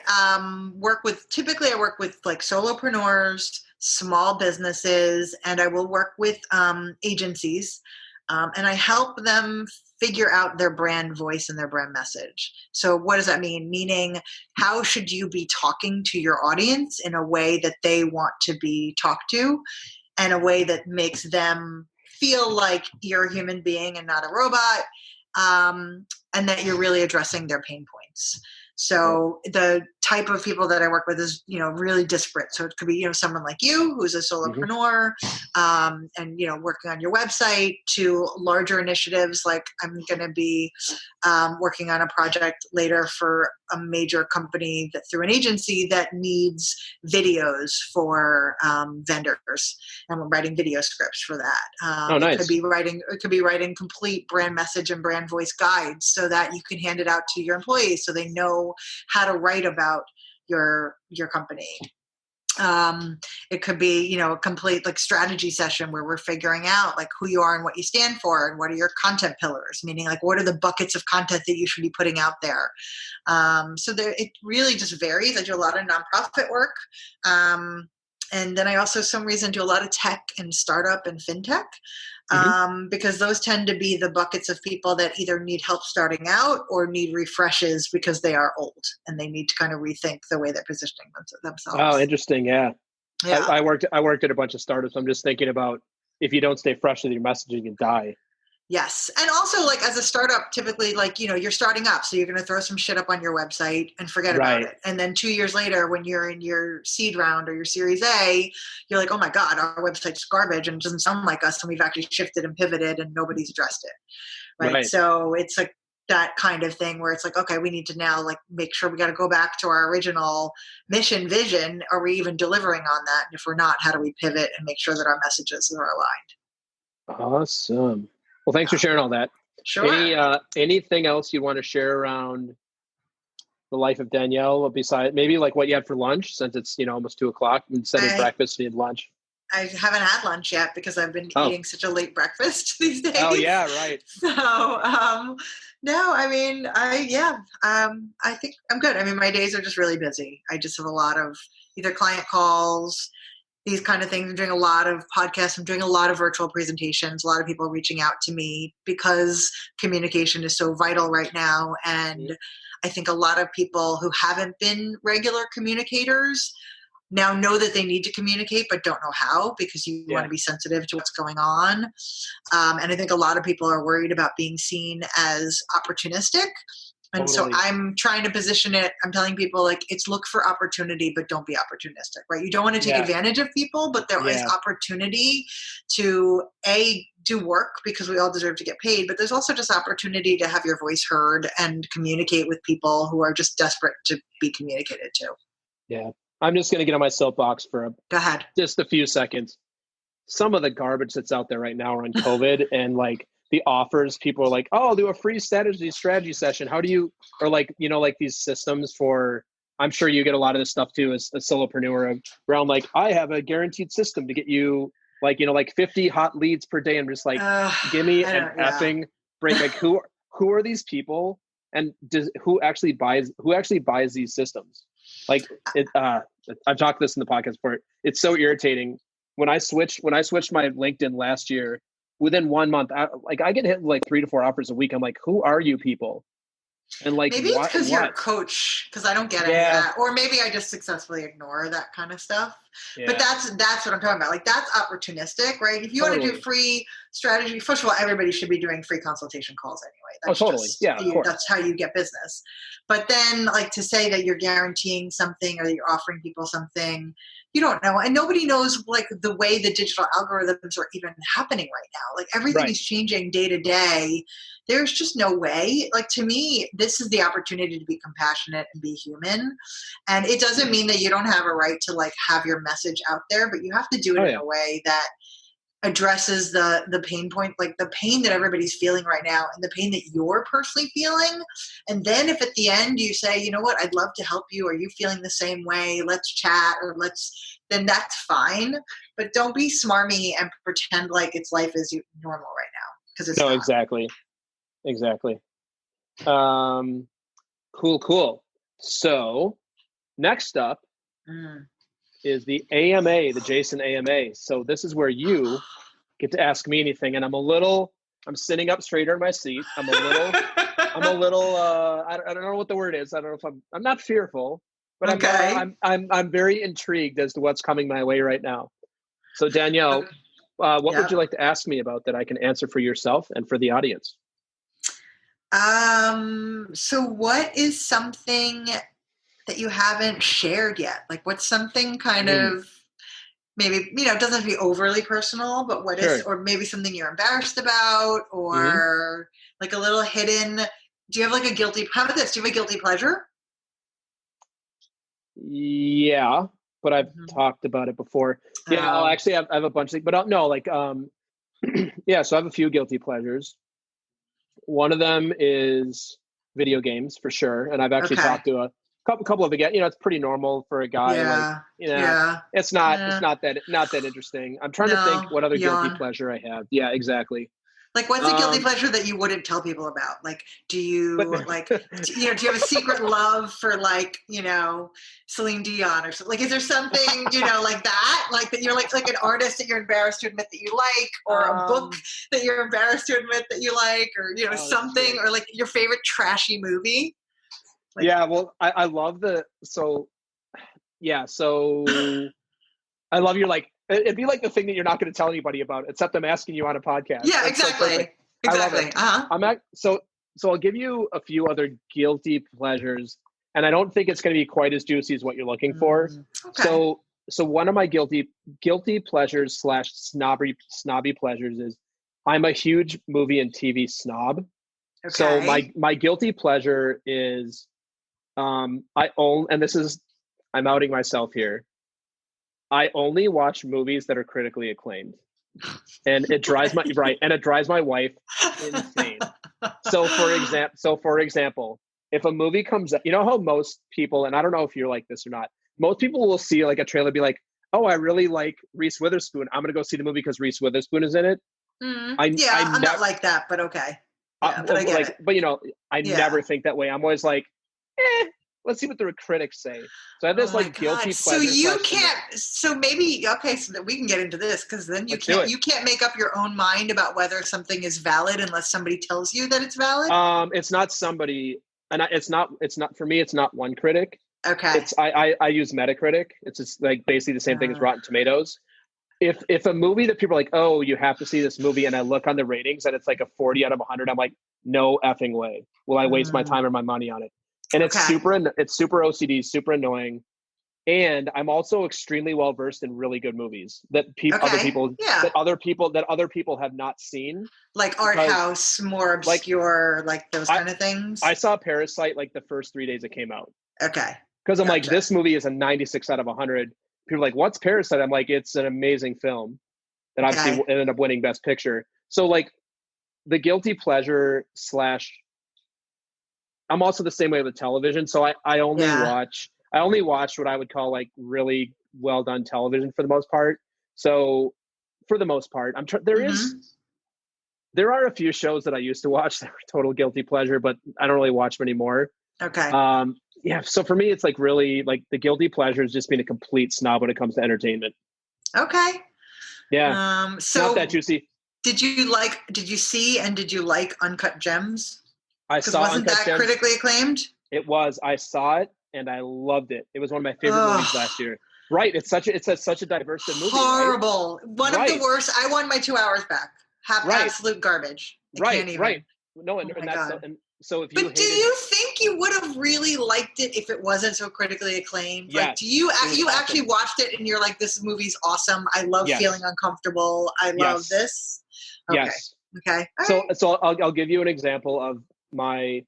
work with like solopreneurs, small businesses, and I will work with agencies, and I help them figure out their brand voice and their brand message. So what does that mean? Meaning, how should you be talking to your audience in a way that they want to be talked to, and a way that makes them feel like you're a human being and not a robot, and that you're really addressing their pain points. So the type of people that I work with is, really disparate. So it could be, someone like you who's a solopreneur, and, working on your website, to larger initiatives. Like I'm going to be working on a project later for a major company that through an agency that needs videos for vendors, and we're writing video scripts for that. Nice. It could be writing complete brand message and brand voice guides so that you can hand it out to your employees so they know how to write about your company. It could be, a complete like strategy session where we're figuring out like who you are and what you stand for and what are your content pillars, meaning like what are the buckets of content that you should be putting out there. So it really just varies. I do a lot of nonprofit work. And then I also, some reason, do a lot of tech and startup and fintech, because those tend to be the buckets of people that either need help starting out or need refreshes because they are old and they need to kind of rethink the way they're positioning themselves. Oh, interesting. Yeah. Yeah. I worked at a bunch of startups. I'm just thinking about if you don't stay fresh with your messaging, you die. Yes. And also, like, as a startup, typically, like, you're starting up, so you're going to throw some shit up on your website and forget about it. And then 2 years later, when you're in your seed round or your Series A, you're like, oh my God, our website's garbage and it doesn't sound like us. And we've actually shifted and pivoted and nobody's addressed it. Right. So it's like that kind of thing where it's like, okay, we need to now, like, make sure we got to go back to our original mission, vision. Are we even delivering on that? And if we're not, how do we pivot and make sure that our messages are aligned? Awesome. Well, thanks for sharing all that. Sure. Anything else you want to share around the life of Danielle, besides maybe like what you had for lunch, since it's, almost 2:00 instead of breakfast and lunch? I haven't had lunch yet because I've been eating such a late breakfast these days. Oh yeah, right. So, no, I mean, I think I'm good. I mean, my days are just really busy. I just have a lot of either client calls, these kind of things. I'm doing a lot of podcasts. I'm doing a lot of virtual presentations. A lot of people reaching out to me because communication is so vital right now. And I think a lot of people who haven't been regular communicators now know that they need to communicate, but don't know how, because you want to be sensitive to what's going on. And I think a lot of people are worried about being seen as opportunistic. And so I'm trying to position it. I'm telling people, like, it's look for opportunity, but don't be opportunistic, right? You don't want to take advantage of people, but there is opportunity to do work, because we all deserve to get paid. But there's also just opportunity to have your voice heard and communicate with people who are just desperate to be communicated to. Yeah. I'm just going to get on my soapbox for Go ahead. Just a few seconds. Some of the garbage that's out there right now around COVID and like the offers, people are like, oh, I'll do a free strategy session. How do you, or like, like these systems for, I'm sure you get a lot of this stuff too as a solopreneur around like, I have a guaranteed system to get you like, like 50 hot leads per day. And just like, give me an effing break. Like who are these people? And who actually buys these systems? Like I've talked this in the podcast before. It's so irritating. When I switched my LinkedIn last year, within 1 month, I get hit with like 3 to 4 offers a week. I'm like, who are you people? And like, maybe it's because you're a coach, because I don't get any of that. Or maybe I just successfully ignore that kind of stuff. Yeah. But that's what I'm talking about. Like, that's opportunistic, right? If you want to do free strategy, first of all, everybody should be doing free consultation calls anyway. That's totally. Of course. That's how you get business. But then, like, to say that you're guaranteeing something or that you're offering people something, you don't know. And nobody knows, like, the way the digital algorithms are even happening right now. Like, everything is changing day to day. There's just no way. Like, to me, this is the opportunity to be compassionate and be human. And it doesn't mean that you don't have a right to, like, have your message out there, but you have to do it in a way that addresses the pain point, like the pain that everybody's feeling right now and the pain that you're personally feeling. And then if at the end you say, you know what, I'd love to help you. Are you feeling the same way? Let's chat, or then that's fine. But don't be smarmy and pretend like it's life as normal right now, because it's not. Exactly. Cool. So next up is the AMA, the Jason AMA. So this is where you get to ask me anything. And I'm sitting up straighter in my seat. I'm a little, I don't know what the word is. I don't know if I'm not fearful, but I'm very intrigued as to what's coming my way right now. So Danielle, what would you like to ask me about that I can answer for yourself and for the audience? So what is something that you haven't shared yet? Like, what's something kind of, maybe, it doesn't have to be overly personal, but what is, or maybe something you're embarrassed about, or like a little hidden, do you have like how about this? Do you have a guilty pleasure? Yeah, but I've talked about it before. Yeah, I'll actually I have a bunch of things, but no, like, so I have a few guilty pleasures. One of them is video games for sure. And I've actually talked to a couple of again, it's pretty normal for a guy. It's not that interesting. I'm trying to think what other guilty pleasure I have. Yeah, exactly. Like, what's a guilty pleasure that you wouldn't tell people about? Like, do you do you have a secret love for Celine Dion or something? Like, is there something, like that? Like that you're like an artist that you're embarrassed to admit that you like, or a book that you're embarrassed to admit that you like, or, something, or like your favorite trashy movie? Like, yeah, well, I love I love your, like, it'd be like the thing that you're not going to tell anybody about, except I'm asking you on a podcast. Yeah, exactly. Exactly. So I'll give you a few other guilty pleasures, and I don't think it's going to be quite as juicy as what you're looking for. Okay. So one of my guilty pleasures / snobby pleasures is I'm a huge movie and TV snob. Okay. So my guilty pleasure is I'm outing myself here. I only watch movies that are critically acclaimed, and it drives my wife insane. So for example, if a movie comes up, you know how most people, and I don't know if you're like this or not, most people will see like a trailer and be like, oh, I really like Reese Witherspoon, I'm gonna go see the movie because Reese Witherspoon is in it. I'm not like that, but okay. Yeah, but I get it. But I never think that way. I'm always like, let's see what the critics say. So I have this guilty pleasure. So you can't. So maybe so that we can get into this, because then you can't make up your own mind about whether something is valid unless somebody tells you that it's valid. It's not somebody, and it's not for me. It's not one critic. Okay. I use Metacritic. It's just like basically the same thing as Rotten Tomatoes. If a movie that people are like, oh, you have to see this movie, and I look on the ratings and it's like a 40 out of 100, I'm like, no effing way will I waste my time or my money on it. And it's super OCD, super annoying. And I'm also extremely well versed in really good movies that other people have not seen. Like art house, more obscure, like those kind of things. I saw Parasite like the first 3 days it came out. Okay. Because I'm like, this movie is a 96 out of 100. People are like, what's Parasite? I'm like, it's an amazing film that obviously ended up winning Best Picture. So like the guilty pleasure / I'm also the same way with television. So I only watch what I would call like really well done television for the most part. So for the most part, there are a few shows that I used to watch that were total guilty pleasure, but I don't really watch them anymore. Okay. So for me, it's like really like the guilty pleasure is just being a complete snob when it comes to entertainment. Okay. Yeah. So not that juicy. Did you see and did you like Uncut Gems? I saw wasn't Uncut that Gems. critically acclaimed? It was. I saw it and I loved it. It was one of my favorite movies last year. Right. It's such a diverse movie. Horrible. Right? One of the worst. I won my 2 hours back. Absolute garbage. Right. No, and so if you do you think you would have really liked it if it wasn't so critically acclaimed? Yes, like, do you actually watched it and you're like, this movie's awesome. I love feeling uncomfortable. I love this. Okay. Yes. Okay. So I'll give you an example of my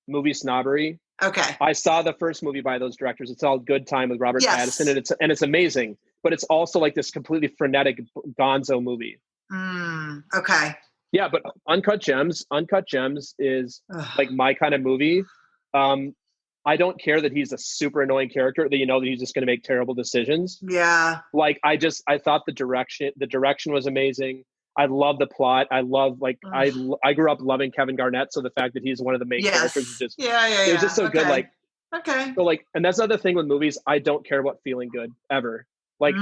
movie snobbery. Okay. I saw the first movie by those directors. It's called Good Time with Robert Pattinson, and it's amazing. But it's also like this completely frenetic gonzo movie. Okay. Yeah, but Uncut Gems is like my kind of movie. I don't care that he's a super annoying character, that that he's just going to make terrible decisions. Yeah. Like I thought the direction was amazing. I love the plot. I love I grew up loving Kevin Garnett, so the fact that he's one of the main characters is just it was just so good. Like so and that's the other thing with movies. I don't care about feeling good ever. Like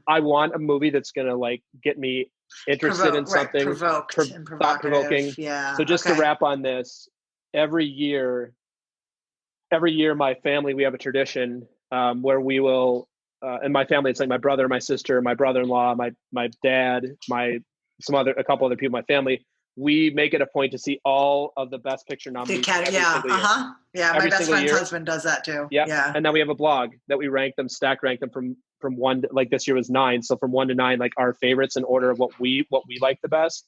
I want a movie that's gonna like get me interested in something, thought provoking. Yeah. So just to wrap on this, every year my family, we have a tradition where we will and my family, it's like my brother, my sister, my brother-in-law, my dad, a couple other people in my family, we make it a point to see all of the Best Picture nominees. Yeah, my best friend's husband does that too. Yeah. And then we have a blog that we stack rank them from 1 to, like this year was 9. So from 1 to 9, like our favorites in order of what we like the best.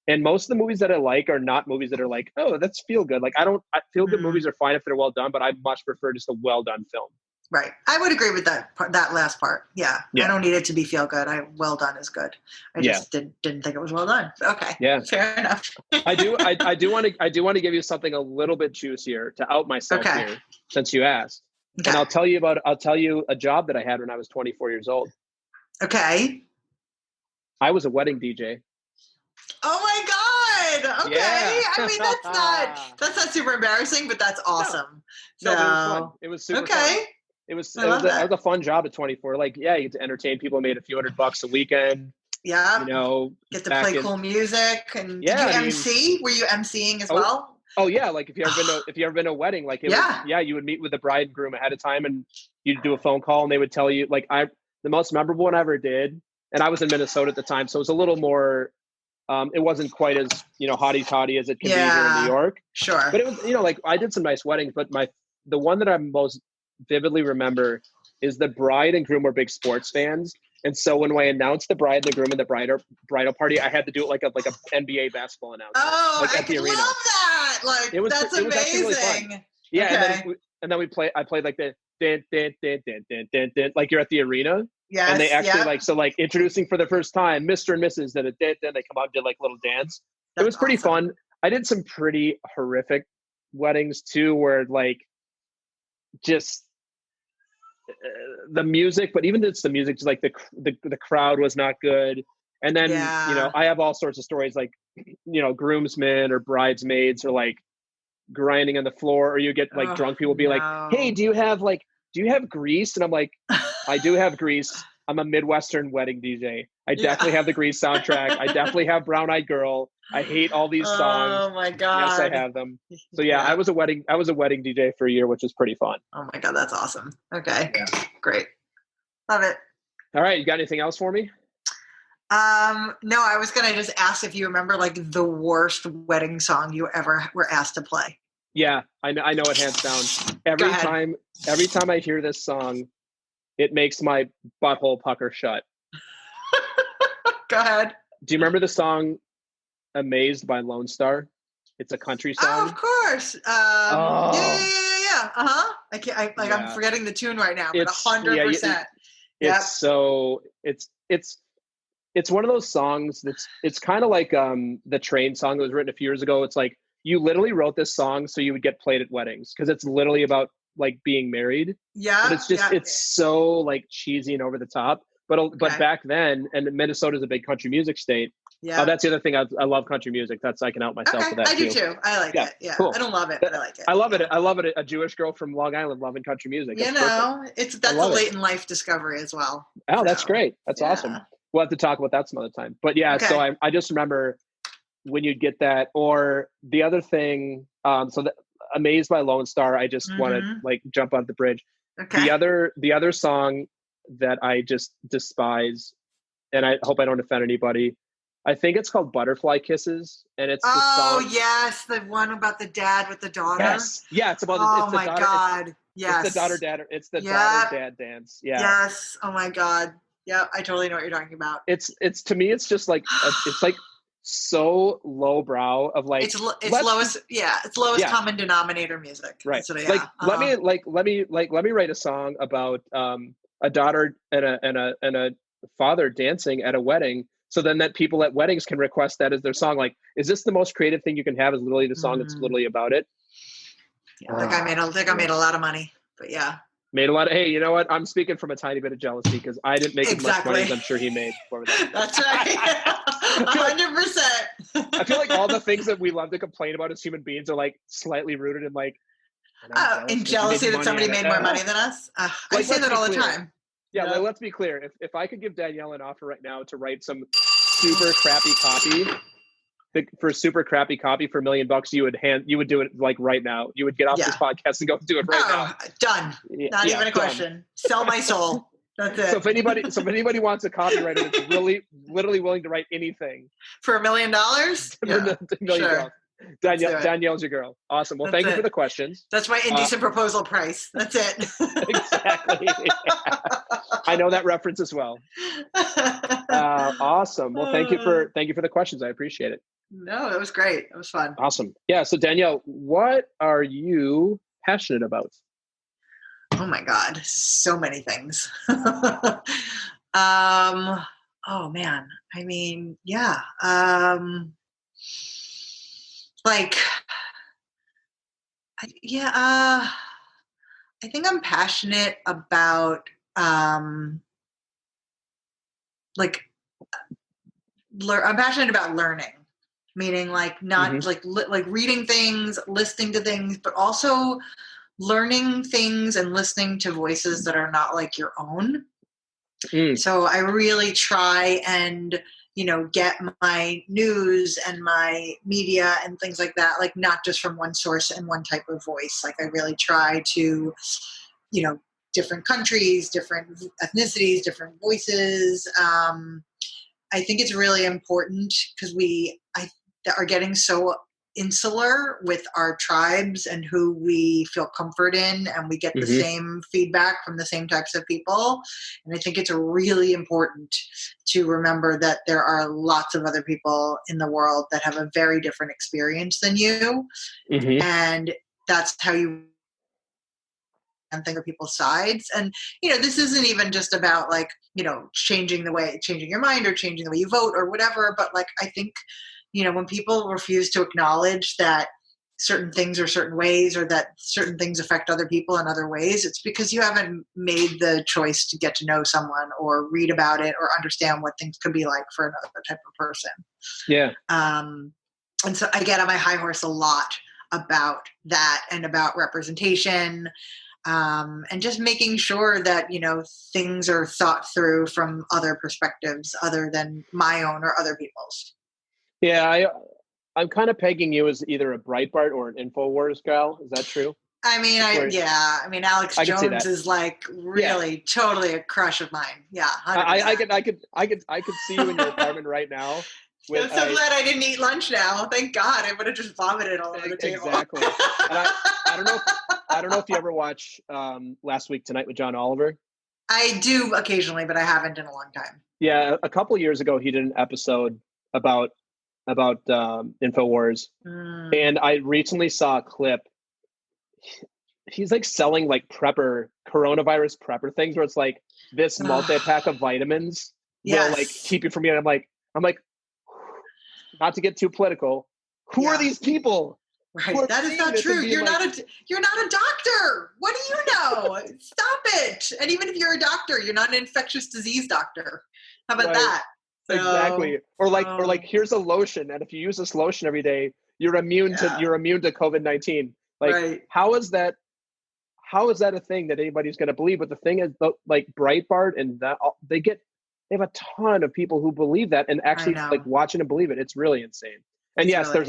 And most of the movies that I like are not movies that are like, oh, that's feel good. Like I feel good movies are fine if they're well done, but I much prefer just a well done film. Right. I would agree with that last part. Yeah. I don't need it to be feel good. Well done is good. I just didn't think it was well done. Okay. Yeah. Fair enough. I do want to give you something a little bit juicier to out myself here, since you asked. Okay. And I'll tell you a job that I had when I was 24 years old. Okay. I was a wedding DJ. Oh my Okay. Yeah. I mean, that's not super embarrassing, but that's awesome. No, but it was fun. It was super fun. It was a fun job at 24. Like, yeah, you get to entertain people. Made a few $100 a weekend. Yeah. You know, get to play cool music. And yeah, did you MC? Were you MCing as well? Oh yeah. Like if you ever been to a wedding, like you would meet with the bride and groom ahead of time, and you'd do a phone call, and they would tell you, like, the most memorable one I ever did, and I was in Minnesota at the time, so it was a little more. It wasn't quite as, hotty-toddy as it can be here in New York. Sure. But it was, like, I did some nice weddings, but the one that I most vividly remember is the bride and groom were big sports fans. And so when I announced the bride and the groom and the bridal party, I had to do it like a NBA basketball announcement. Oh, like I love that. Like, that's amazing. It was really fun. Yeah. Okay. And then I played like the dan, like you're at the arena. Yes, and they actually introducing for the first time, Mr. and Mrs. Then they come out and did like a little dance. It was pretty fun. I did some pretty horrific weddings too, where like just the music, but even it's the music, just like the crowd was not good. And then I have all sorts of stories, like groomsmen or bridesmaids are like grinding on the floor, or you get like drunk people be like, hey, do you have grease? And I'm like, I do have grease. I'm a Midwestern wedding DJ. I definitely have the Grease soundtrack. I definitely have Brown Eyed Girl. I hate all these songs. Oh my God. Yes, I have them. So I was a wedding DJ for a year, which was pretty fun. Oh my God, that's awesome. Okay. Yeah. Great. Love it. All right. You got anything else for me? No, I was going to just ask if you remember like the worst wedding song you ever were asked to play. Yeah, I know it hands down. Every time I hear this song, it makes my butthole pucker shut. Go ahead. Do you remember the song "Amazed" by Lone Star? It's a country song. Oh, of course. Yeah. Uh-huh. I'm forgetting the tune right now, but 100%. It's one of those songs it's kind of like the Train song that was written a few years ago. It's like you literally wrote this song so you would get played at weddings, because it's literally about like being married. Yeah. But it's just it's so like cheesy and over the top. But back then, and Minnesota's a big country music state. Yeah. That's the other thing. I love country music. I can out myself with that too. I do too. I like it. Yeah. Cool. I don't love it, but I like it. I love it. I love it. A Jewish girl from Long Island loving country music. That's a late in life discovery as well. Oh, that's great. That's awesome. We'll have to talk about that some other time. But so I just remember when you'd get that, or the other thing. Amazed by Lone Star, I just want to like jump off the bridge. Okay. The other song that I just despise, and I hope I don't offend anybody, I think it's called Butterfly Kisses, and it's the song. Yes, the one about the dad with the daughter. Yes, yeah, it's about it's the daughter. God, yes, it's the daughter-dad. It's the daughter-dad dance. Yeah. Yes. Oh my God. Yeah, I totally know what you're talking about. It's to me, it's just like it's like so lowbrow of like it's lowest common denominator music. Right. Let me write a song about a daughter and a father dancing at a wedding. So then that people at weddings can request that as their song. Like, is this the most creative thing you can have? Is literally the song that's literally about it. Yeah, I think I made a lot of money, but yeah. Made a lot of, hey, you know what? I'm speaking from a tiny bit of jealousy because I didn't make as much money as I'm sure he made for that. That's right. 100%. I feel like all the things that we love to complain about as human beings are like slightly rooted in like in jealousy that somebody made more money than us. I say that all the time. Yeah, let's be clear. If I could give Danielle an offer right now to write some super crappy copy for super crappy copy for $1 million, you would do it like right now. You would get off this podcast and go do it right now. Done. Not even a question. Sell my soul. That's it. So if anybody wants a copywriter that's really literally willing to write anything for $1 million, sure. Danielle's your girl. Awesome. Well, thank you for the questions. That's my indecent proposal price. That's it. Exactly. Yeah. I know that reference as well. Awesome. Well, thank you for the questions. I appreciate it. No, that was great. It was fun. Awesome. Yeah. So Danielle, what are you passionate about? Oh my God. So many things. Oh man. I mean, yeah. I think I'm passionate about I'm passionate about learning. meaning like not like reading things, listening to things, but also learning things and listening to voices that are not like your own. So I really try and, get my news and my media and things like that, like not just from one source and one type of voice. Like I really try to, different countries, different ethnicities, different voices. I think it's really important because we are getting so insular with our tribes and who we feel comfort in, and we get the same feedback from the same types of people. And I think it's really important to remember that there are lots of other people in the world that have a very different experience than you. And that's how you and think of people's sides. And, this isn't even just about like, changing your mind or changing the way you vote or whatever. But like, I think, when people refuse to acknowledge that certain things are certain ways or that certain things affect other people in other ways, it's because you haven't made the choice to get to know someone or read about it or understand what things could be like for another type of person. Yeah. And so I get on my high horse a lot about that and about representation. And just making sure that, things are thought through from other perspectives other than my own or other people's. Yeah, I'm kind of pegging you as either a Breitbart or an InfoWars gal. Is that true? I mean, Alex Jones is like really totally a crush of mine. Yeah, 100%. I could see you in your apartment right now. I'm so glad I didn't eat lunch now. Thank God, I would have just vomited all over the table. Exactly. And I don't know if you ever watch Last Week Tonight with John Oliver. I do occasionally, but I haven't in a long time. Yeah, a couple of years ago, he did an episode about InfoWars, and I recently saw a clip. He's like selling like coronavirus prepper things, where it's like this multi-pack of vitamins will like keep you from getting. I'm like, not to get too political. Who are these people? Right, that is not true. You're not a doctor. What do you know? Stop it. And even if you're a doctor, you're not an infectious disease doctor. How about that? So, exactly. Or like here's a lotion, and if you use this lotion every day, you're immune to COVID-19. Like how is that a thing that anybody's going to believe? But the thing is, like Breitbart and that they have a ton of people who believe that and actually like watch it and believe it. It's really insane. And yes, really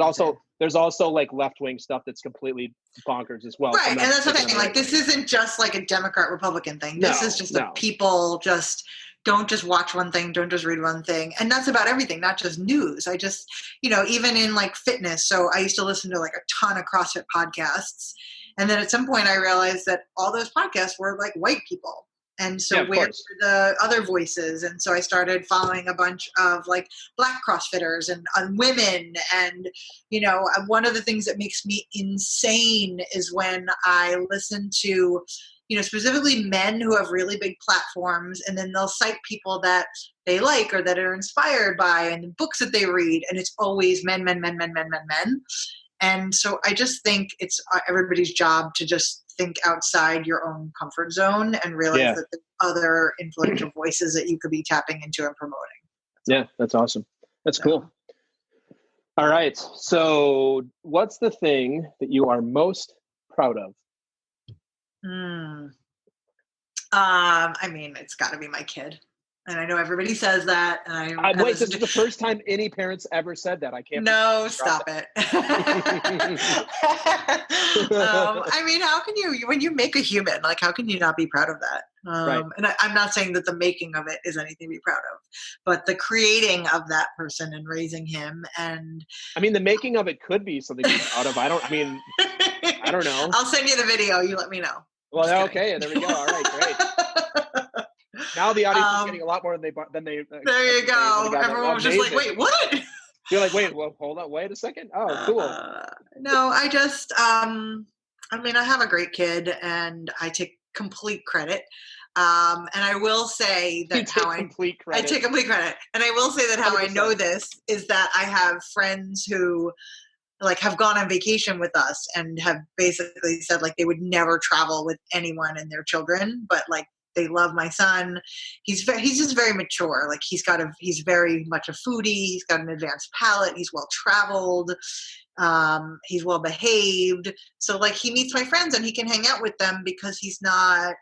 there's also like left-wing stuff that's completely bonkers as well. Right, and that's the thing. Like this isn't just like a Democrat-Republican thing. This is just people just don't just watch one thing, don't just read one thing. And that's about everything, not just news. I just, even in like fitness. So I used to listen to like a ton of CrossFit podcasts. And then at some point I realized that all those podcasts were like white people. And so where were the other voices? And so I started following a bunch of like Black CrossFitters and women. And, one of the things that makes me insane is when I listen to, specifically men who have really big platforms, and then they'll cite people that they like or that are inspired by and the books that they read. And it's always men. And so I just think it's everybody's job to just think outside your own comfort zone and realize that there's other influential voices that you could be tapping into and promoting. Yeah, that's awesome. That's cool. All right. So what's the thing that you are most proud of? I mean, it's got to be my kid. And I know everybody says that. And wait, this is the first time any parents ever said that. I can't. No, stop it. I mean, how can you, when you make a human, like, how can you not be proud of that? And I'm not saying that the making of it is anything to be proud of, but the creating of that person and raising him. And I mean, the making of it could be something to be proud of. I don't know. I'll send you the video. You let me know. Well, okay. There we go. All right, great. Now the audience is getting a lot more than they. There you go. Everyone was just like, "Wait, what?" You're like, "Wait, well, hold on, wait a second." Oh, cool. No, I just, I mean, I have a great kid, and I take complete credit. And I will say that I take complete credit, and I will say that how 100%. I know this is that I have friends who like have gone on vacation with us and have basically said like they would never travel with anyone and their children, but like they love my son. He's just very mature. Like he's very much a foodie. He's got an advanced palate. He's well traveled. He's well behaved. So like he meets my friends and he can hang out with them because he's not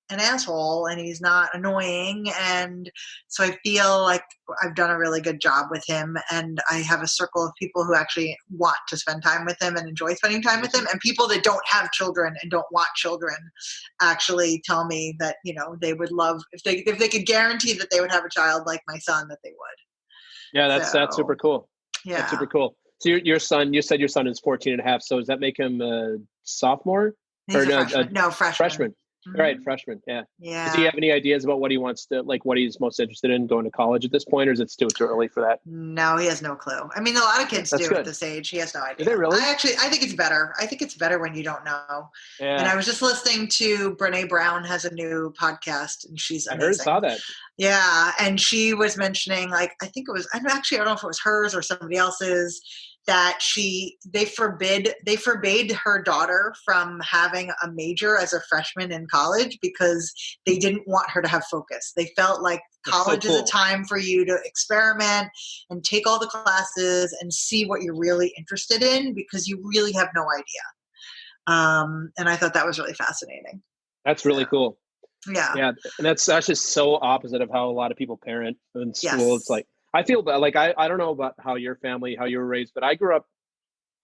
an asshole and he's not annoying. And so I feel like I've done a really good job with him, and I have a circle of people who actually want to spend time with him and enjoy spending time with him, and people that don't have children and don't want children actually tell me that, you know, they would love if they could guarantee that they would have a child like my son, that they would. Yeah, that's super cool. Yeah. That's super cool. So your son, you said your son is 14 and a half. So does that make him a sophomore? He's a freshman. No, freshman. Freshman. Mm-hmm. Right, freshman. Yeah. Yeah. Does he have any ideas about what he wants to, like, what he's most interested in going to college at this point, or is it still too early for that? No, he has no clue. I mean, a lot of kids That's do good. at this age. He has no idea. Do they really? I think it's better. I think it's better when you don't know. Yeah. And I was just listening to Brene Brown has a new podcast, and she's amazing. Saw that. Yeah, and she was mentioning, like, I don't know if it was hers or somebody else's, that they forbade her daughter from having a major as a freshman in college because they didn't want her to have focus. They felt like college is a time for you to experiment and take all the classes and see what you're really interested in, because you really have no idea. And I thought that was really fascinating. That's really cool. Yeah. Yeah. And that's just so opposite of how a lot of people parent in school. Yes. It's like, I feel like, I don't know about how your family, how you were raised, but I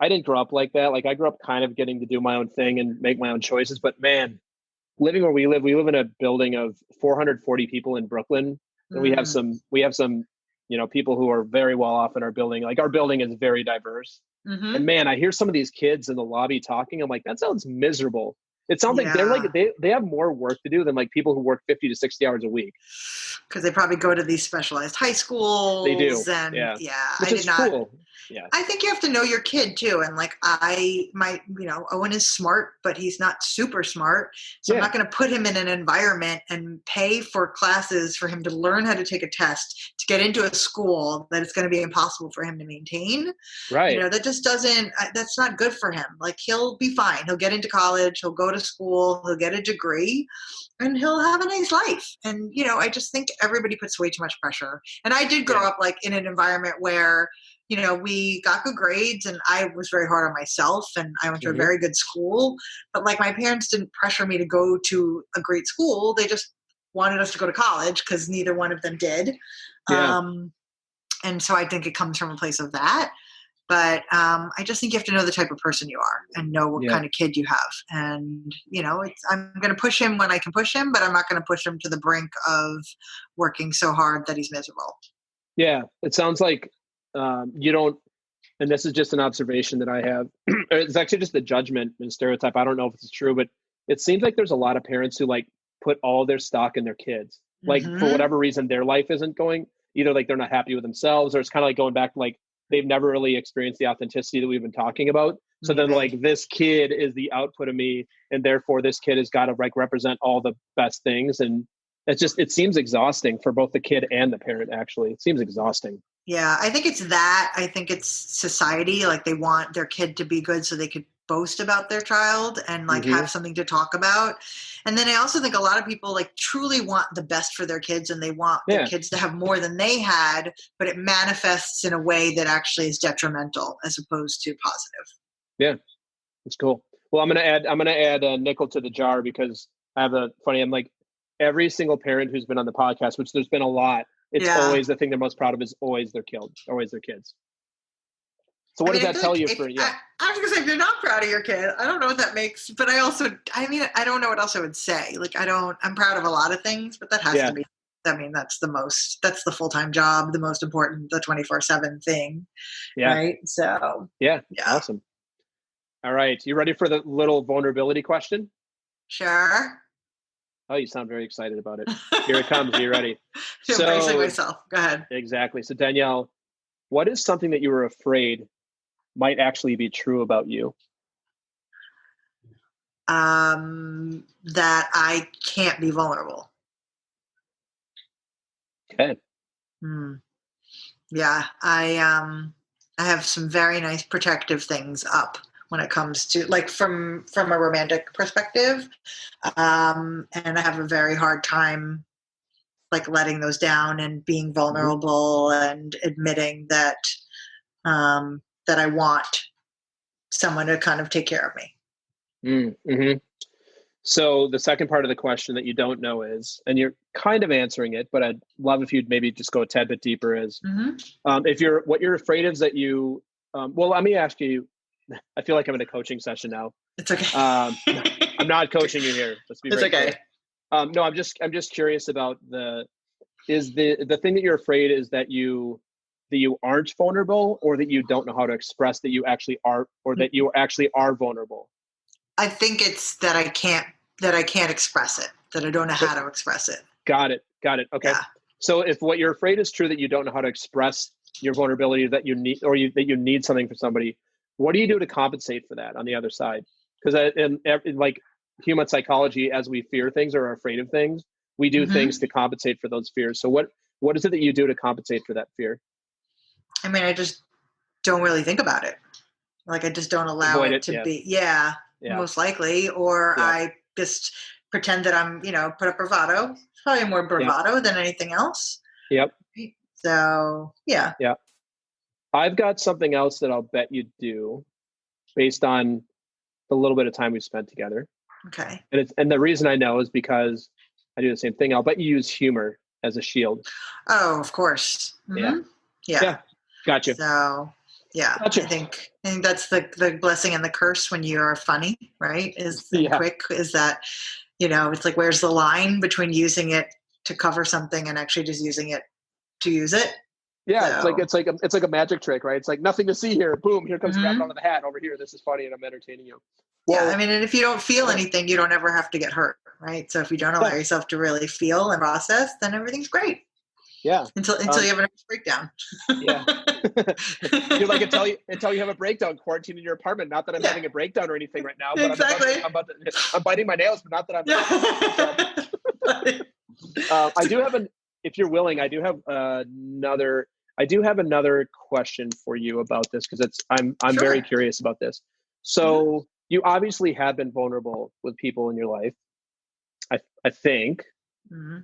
didn't grow up like that. Like I grew up kind of getting to do my own thing and make my own choices, but man, living where we live in a building of 440 people in Brooklyn. And we have some, you know, people who are very well off in our building. Like our building is very diverse. Mm-hmm. And man, I hear some of these kids in the lobby talking. I'm like, that sounds miserable. It sounds like they're like, they have more work to do than like people who work 50 to 60 hours a week. Because they probably go to these specialized high schools. They do. And Which is cool. Yeah. I think you have to know your kid too. And like Owen is smart, but he's not super smart. So I'm not going to put him in an environment and pay for classes for him to learn how to take a test to get into a school that it's going to be impossible for him to maintain. Right. You know, that's not good for him. Like he'll be fine. He'll get into college, he'll go to school, he'll get a degree, and he'll have a nice life. And, you know, I just think everybody puts way too much pressure. And I did grow up like in an environment where, you know, we got good grades and I was very hard on myself and I went to a very good school, but like my parents didn't pressure me to go to a great school. They just wanted us to go to college because neither one of them did. Yeah. And so I think it comes from a place of that. But I just think you have to know the type of person you are and know what kind of kid you have. And, you know, I'm going to push him when I can push him, but I'm not going to push him to the brink of working so hard that he's miserable. Yeah. It sounds like you don't, and this is just an observation that I have. It's actually just a judgment and stereotype. I don't know if it's true, but it seems like there's a lot of parents who like put all their stock in their kids. Like for whatever reason, their life isn't going, either like they're not happy with themselves, or it's kind of like going back to like, they've never really experienced the authenticity that we've been talking about. So then like this kid is the output of me, and therefore this kid has got to like represent all the best things. And it seems exhausting for both the kid and the parent. Actually, it seems exhausting. Yeah. I think it's that. I think it's society. Like they want their kid to be good so they could boast about their child and like have something to talk about. And then I also think a lot of people like truly want the best for their kids, and they want their kids to have more than they had, but it manifests in a way that actually is detrimental as opposed to positive. Yeah. That's cool. Well, I'm going to add a nickel to the jar because I'm like every single parent who's been on the podcast, which there's been a lot. It's always the thing they're most proud of is always their kids. So what does that tell you for? Yeah, I was gonna say, if you're not proud of your kid, I don't know what that makes. But I don't know what else I would say. Like I'm proud of a lot of things, but that has to be. I mean, that's the full-time job, the most important, the 24/7 thing. Yeah. Right. So. Yeah. Awesome. All right. You ready for the little vulnerability question? Sure. Oh, you sound very excited about it. Here it comes. Are you ready? Embracing myself. Go ahead. Exactly. So Danielle, what is something that you were afraid might actually be true about you? That I can't be vulnerable. Okay. Yeah, I have some very nice protective things up when it comes to like from a romantic perspective. And I have a very hard time like letting those down and being vulnerable and admitting that that I want someone to kind of take care of me. Mm-hmm. So the second part of the question that you don't know is, and you're kind of answering it, but I'd love if you'd maybe just go a tad bit deeper is, what you're afraid of is that you, well, let me ask you, I feel like I'm in a coaching session now. It's okay. I'm not coaching you here. Let's be it's very okay. clear. No, I'm just curious about the thing that you're afraid is that you aren't vulnerable, or that you don't know how to express that you actually are, or that you actually are vulnerable. I think it's that I can't express it, that I don't know how to express it. Got it. Okay. Yeah. So if what you're afraid is true, that you don't know how to express your vulnerability, that you need, or that you need something for somebody, what do you do to compensate for that on the other side? Because in like human psychology, as we fear things or are afraid of things, we do things to compensate for those fears. So what is it that you do to compensate for that fear? I mean, I just don't really think about it. Like I just don't allow it to be. Yeah. Most likely, or I just pretend that I'm, put up bravado. It's probably more bravado than anything else. Yep. So, yeah. Yeah. I've got something else that I'll bet you do based on the little bit of time we've spent together. Okay. And the reason I know is because I do the same thing. I'll bet you use humor as a shield. Oh, of course. Mm-hmm. Yeah. Gotcha. So, yeah, gotcha. I think that's the blessing and the curse when you are funny, right? Quick is that, it's like, where's the line between using it to cover something and actually just using it to use it? Yeah. So. It's like a magic trick, right? It's like nothing to see here. Boom. Here comes the rabbit out of the hat over here. This is funny. And I'm entertaining you. Well, yeah. I mean, and if you don't feel anything, you don't ever have to get hurt. Right. So if you don't allow yourself to really feel and process, then everything's great. Yeah. Until you have a nervous breakdown. Yeah. You're like, until you have a breakdown, quarantine in your apartment. Not that I'm having a breakdown or anything right now, but exactly. I'm biting my nails, but not that I'm. I do have if you're willing, I do have another question for you about this, because I'm Sure. very curious about this. So you obviously have been vulnerable with people in your life. I think. Mm-hmm.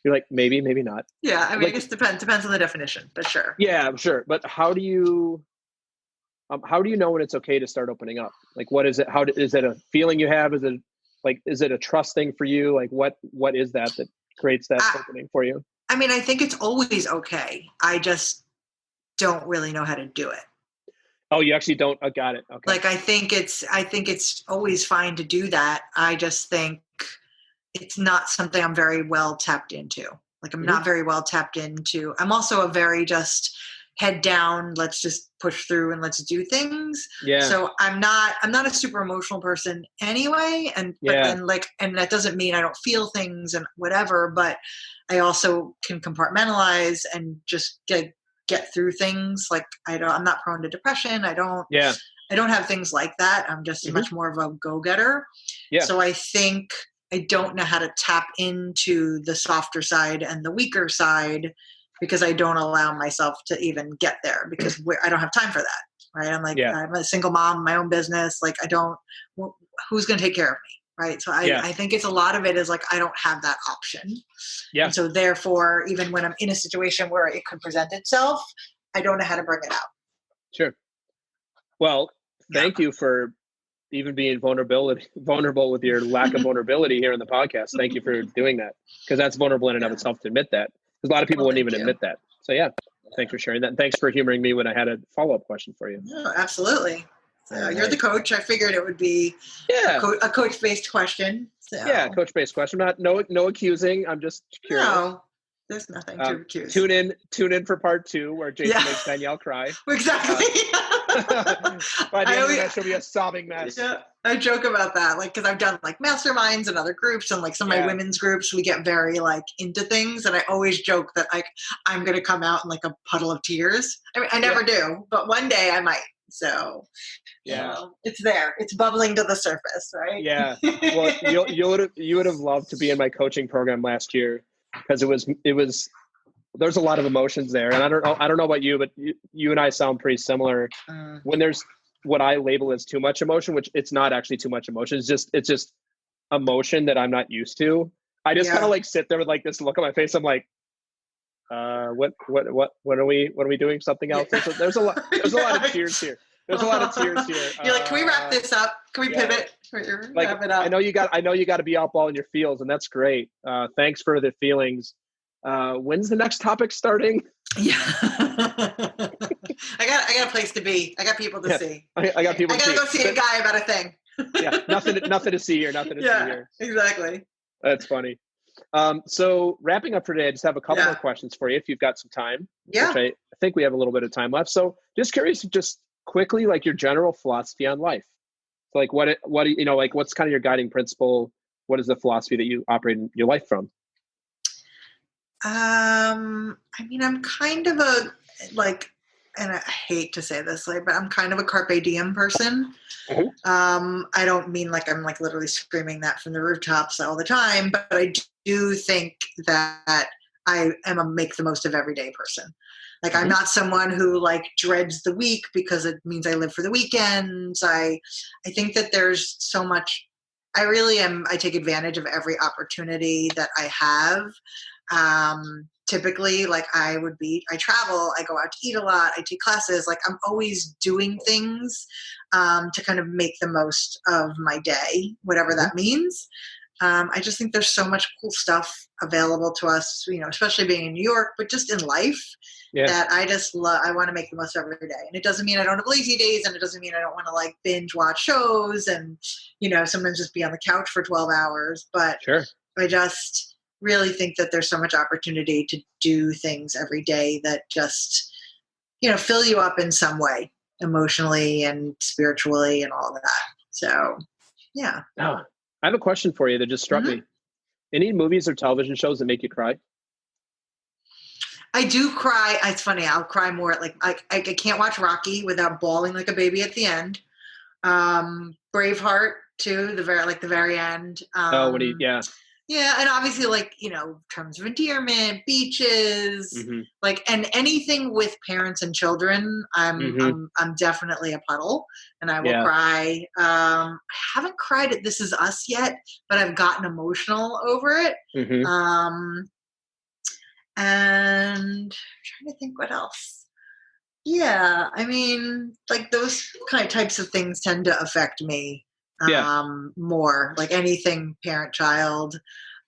You're like, maybe not. Yeah, I mean, I guess depends on the definition, but sure. Yeah, sure. But how do you know when it's okay to start opening up? Like, what is it? Is it a feeling you have? Is it a trust thing for you? Like, what is that creates that opening for you? I mean, I think it's always okay. I just don't really know how to do it. Oh, you actually don't? Oh, got it. Okay. Like, I think it's always fine to do that. I just think it's not something I'm very well tapped into. Like I'm not very well tapped into. I'm also a very just head down, let's just push through and let's do things. Yeah. So I'm not a super emotional person anyway. And that doesn't mean I don't feel things and whatever, but I also can compartmentalize and just get through things. Like I'm not prone to depression. I don't have things like that. I'm just much more of a go-getter. Yeah. So I think I don't know how to tap into the softer side and the weaker side because I don't allow myself to even get there because I don't have time for that. Right. I'm like, I'm a single mom, my own business. Like who's going to take care of me? Right. So I think it's a lot of it is like, I don't have that option. Yeah. And so therefore, even when I'm in a situation where it could present itself, I don't know how to bring it out. Sure. Well, thank you for even being vulnerable with your lack of vulnerability here in the podcast. Thank you for doing that, because that's vulnerable in and of itself to admit that, because a lot of people wouldn't even admit that. So thanks for sharing that. And thanks for humoring me when I had a follow-up question for you. No, absolutely. So you're the coach. I figured it would be a coach-based question. So. Yeah, coach-based question. No accusing. I'm just curious. No, there's nothing to accuse. Tune in for part 2 where Jason makes Danielle cry. Exactly. By the end of that, she'll be a sobbing mess. Yeah, I joke about that, like, because I've done like masterminds and other groups, and like some of my women's groups, we get very like into things, and I always joke that like I'm gonna come out in like a puddle of tears. I mean, I never do, but one day I might. So, it's there. It's bubbling to the surface, right? Yeah. Well, you would have loved to be in my coaching program last year, because it was. There's a lot of emotions there, and I don't know about you, but you and I sound pretty similar. When there's what I label as too much emotion, which it's not actually too much emotion. It's just emotion that I'm not used to. I just kind of like sit there with like this look on my face. I'm like, what are we doing? Something else? There's a lot of tears here. There's a lot of tears here. You're like, can we wrap this up? Can we pivot? Like, wrap it up. I know you got to be out all in your feels, and that's great. Thanks for the feelings. When's the next topic starting? Yeah. I got a place to be. I got people to see. I got people. I gotta go see a guy about a thing. Yeah, nothing to see here. Nothing to see here. Exactly. That's funny. So wrapping up for today, I just have a couple more questions for you if you've got some time. Yeah. Which I think we have a little bit of time left. So just curious, just quickly, like your general philosophy on life. So like what you know, like what's kind of your guiding principle? What is the philosophy that you operate in your life from? I mean, I'm kind of a and I hate to say this, but I'm kind of a carpe diem person. Mm-hmm. I don't mean like I'm like literally screaming that from the rooftops all the time, but I do think that I am a make the most of everyday person. Like I'm not someone who like dreads the week because it means I live for the weekends. I think that there's so much. I really am. I take advantage of every opportunity that I have. Typically, like I travel, I go out to eat a lot, I take classes, like I'm always doing things to kind of make the most of my day, whatever that means. I just think there's so much cool stuff available to us, you know, especially being in New York, but just in life that I just love. I want to make the most of every day. And it doesn't mean I don't have lazy days, and it doesn't mean I don't want to like binge watch shows and, you know, sometimes just be on the couch for 12 hours. But I just really think that there's so much opportunity to do things every day that just, you know, fill you up in some way, emotionally and spiritually and all of that. So, yeah. Oh, I have a question for you that just struck me. Any movies or television shows that make you cry? I do cry. It's funny. I'll cry more at I can't watch Rocky without bawling like a baby at the end. Braveheart too, the very end. Yeah, and obviously, like, you know, terms of endearment, beaches, like, and anything with parents and children, I'm definitely a puddle, and I will cry. I haven't cried at This Is Us yet, but I've gotten emotional over it. And I'm trying to think what else. Yeah, I mean, like those kind of types of things tend to affect me. More like anything parent-child.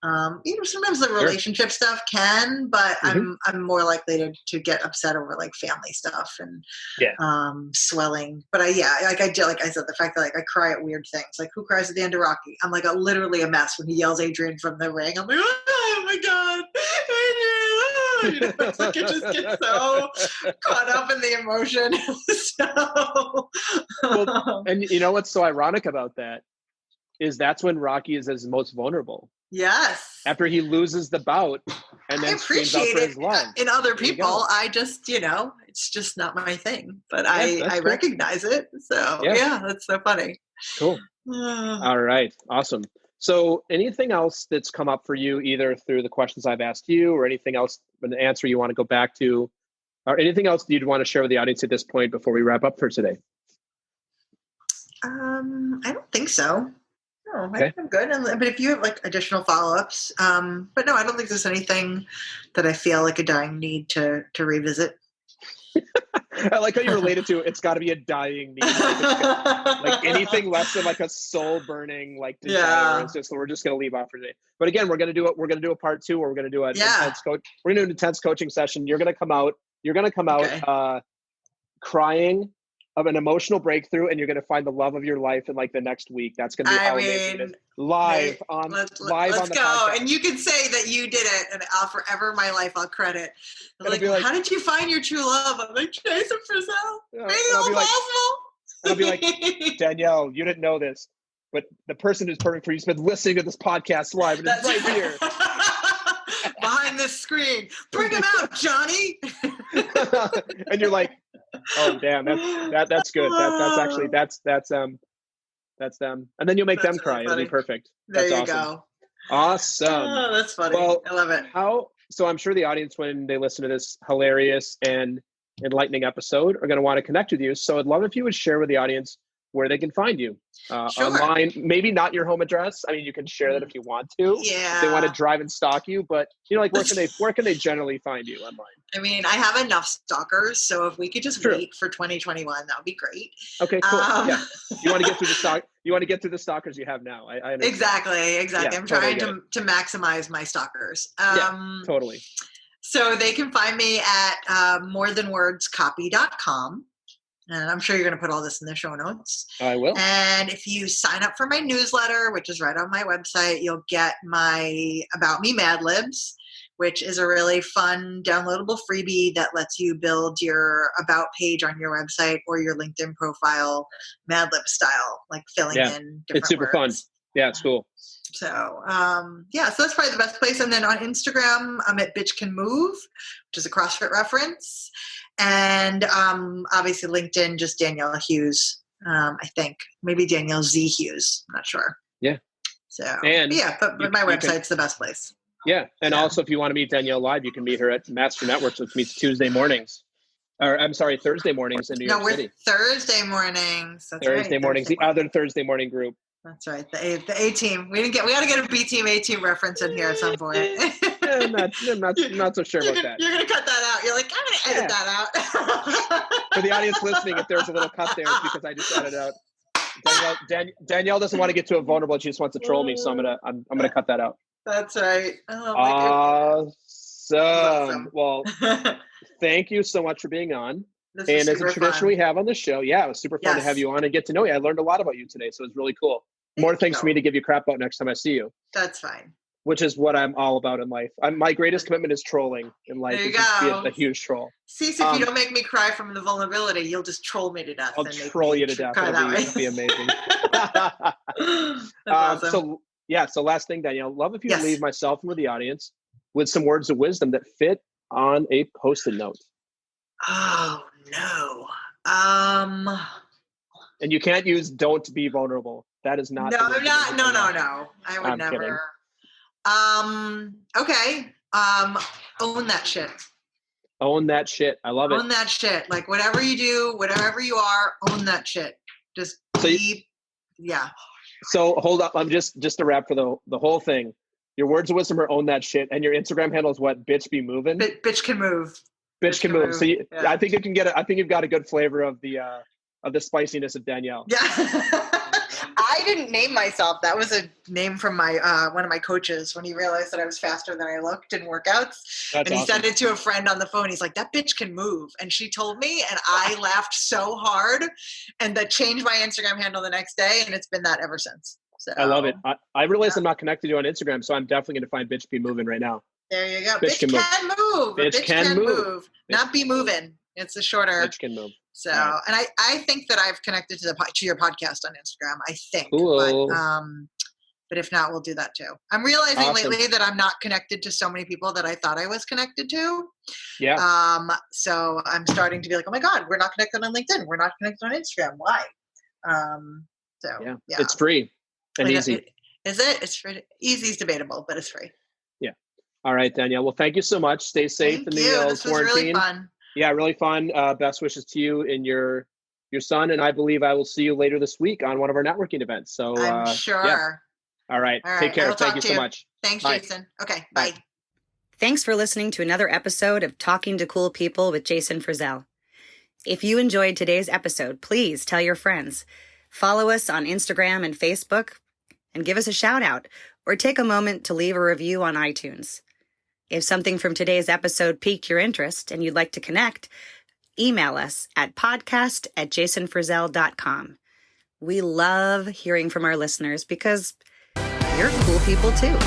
You know, sometimes the relationship stuff can, but I'm more likely to get upset over like family stuff and swelling. But like I said, the fact that like I cry at weird things, like who cries at the end of Rocky? I'm like literally a mess when he yells Adrian from the ring. I'm like, oh my god, Adrian! You know, it's like I just get so caught up in the emotion. Well, and you know what's so ironic about that is that's when Rocky is his most vulnerable. Yes. After he loses the bout and then appreciate it in other people. I just, you know, it's just not my thing, but I recognize it. So that's so funny. Cool. All right. Awesome. So anything else that's come up for you, either through the questions I've asked you or anything else, an answer you want to go back to, or anything else you'd want to share with the audience at this point before we wrap up for today? I don't think so. No, I think I'm good. But if you have like additional follow-ups, but no, I don't think there's anything that I feel like a dying need to revisit. I like how you related to it's got to be a dying need. Like anything less than like a soul burning like desire. It's just we're just gonna leave off for today. But again, we're gonna do it. We're gonna do a part 2 where we're gonna do an intense coach. We're gonna do an intense coaching session. You're gonna come out crying of an emotional breakthrough, and you're going to find the love of your life in like the next week. That's going to be how amazing it is. Live on the go. podcast. And you can say that you did it, and I'll forever my life I'll credit. Like, how did you find your true love? I'm like, Jason Frizzell. Maybe it's possible. I'll be like, Danielle, you didn't know this, but the person who's perfect for you has been listening to this podcast live, and it's right here. Behind this screen. Bring him out, Johnny. And you're like, oh damn, that's good. That's them. And then you'll make them cry. It'll be perfect. There you go. Awesome. Oh, that's funny. Well, I love it. So I'm sure the audience, when they listen to this, hilarious. And enlightening episode are going to want to connect with you. So I'd love if you would share with the audience where they can find you Sure. online. Maybe not your home address. I mean, you can share that if you want to. Yeah. If they want to drive and stalk you, but like where can they generally find you online? I mean, I have enough stalkers, so if we could just wait for 2021, that would be great. Okay, cool. Yeah, you want to get through the stock. You want to get through the stalkers you have now. I Exactly. Yeah, I'm trying to maximize my stalkers. Totally. So they can find me at morethanwordscopy.com. And I'm sure you're going to put all this in the show notes. I will. And if you sign up for my newsletter, which is right on my website, you'll get my About Me Mad Libs, which is a really fun downloadable freebie that lets you build your About page on your website or your LinkedIn profile Mad Lib style, like filling in different It's super fun. Yeah, it's cool. So, so that's probably the best place. And then on Instagram, I'm at Bitch Can Move, which is a CrossFit reference. And obviously LinkedIn, just Danielle Hughes, I think. Maybe Danielle Z. Hughes. I'm not sure. Yeah. So, but my website's the best place. Yeah. And also, if you want to meet Danielle live, you can meet her at Master Networks, which meets Thursday mornings in New York City. Thursday mornings. That's Thursday mornings, the other Thursday morning group. That's right. The A team. We got to get a B team, A team reference in here at some point. I'm not so sure about that. You're going to cut that out. You're like, I'm going to edit that out. For the audience listening, if there's a little cut there, it's because I just edited out. Danielle doesn't want to get too vulnerable. She just wants to troll me. So I'm gonna cut that out. That's right. Oh, awesome. Well, thank you so much for being on. And as a tradition we have on the show, it was super fun to have you on and get to know you. I learned a lot about you today, so it was really cool. More things for me to give you crap about next time I see you. That's fine. Which is what I'm all about in life. My greatest commitment is trolling in life. There you go. Be a huge troll. See, if you don't make me cry from the vulnerability, you'll just troll me to death. I'll troll you to death. It'll be amazing. Awesome. So last thing, Danielle, love if you leave myself and with the audience with some words of wisdom that fit on a Post-it note. Oh, no. And you can't use "don't be vulnerable." That is not. No. I would never. Kidding. Okay. Own that shit. Own that shit. I love it. Own that shit. Like whatever you do, whatever you are, own that shit. Just So hold up. I'm just to wrap for the whole thing. Your words of wisdom are own that shit, and your Instagram handle is what? Bitch be moving. Bitch can move. Bitch can move. So I think you can get it. I think you've got a good flavor of the spiciness of Danielle. Yeah. I didn't name myself. That was a name from my one of my coaches when he realized that I was faster than I looked in workouts. That's he awesome. sent it to a friend on the phone. He's like, "That bitch can move." And she told me, and I laughed so hard, and that changed my Instagram handle the next day, and it's been that ever since. So I love it. I realize I'm not connected to you on Instagram, so I'm definitely going to find Bitch Be Moving right now. There you go. Bitch can move. Bitch can move. Not be moving. It's a shorter. Bitch can move. So, and I think that I've connected to your podcast on Instagram. I think, cool. but if not, we'll do that too. I'm realizing lately that I'm not connected to so many people that I thought I was connected to. Yeah. So I'm starting to be like, oh my God, we're not connected on LinkedIn. We're not connected on Instagram. Why? It's free and easy. Is it? It's free. Easy is debatable, but it's free. Yeah. All right, Danielle. Well, thank you so much. Stay safe in the This was quarantine. really fun. Yeah, really fun. Best wishes to you and your son. And I believe I will see you later this week on one of our networking events. So I'm sure. Yeah. All right. Take care. Thank you so much. Thanks, Bye. Jason. Okay. Bye. Thanks for listening to another episode of Talking to Cool People with Jason Frizzell. If you enjoyed today's episode, please tell your friends. Follow us on Instagram and Facebook and give us a shout out or take a moment to leave a review on iTunes. If something from today's episode piqued your interest and you'd like to connect, email us at podcast@jasonfrizzell.com. We love hearing from our listeners because you're cool people too.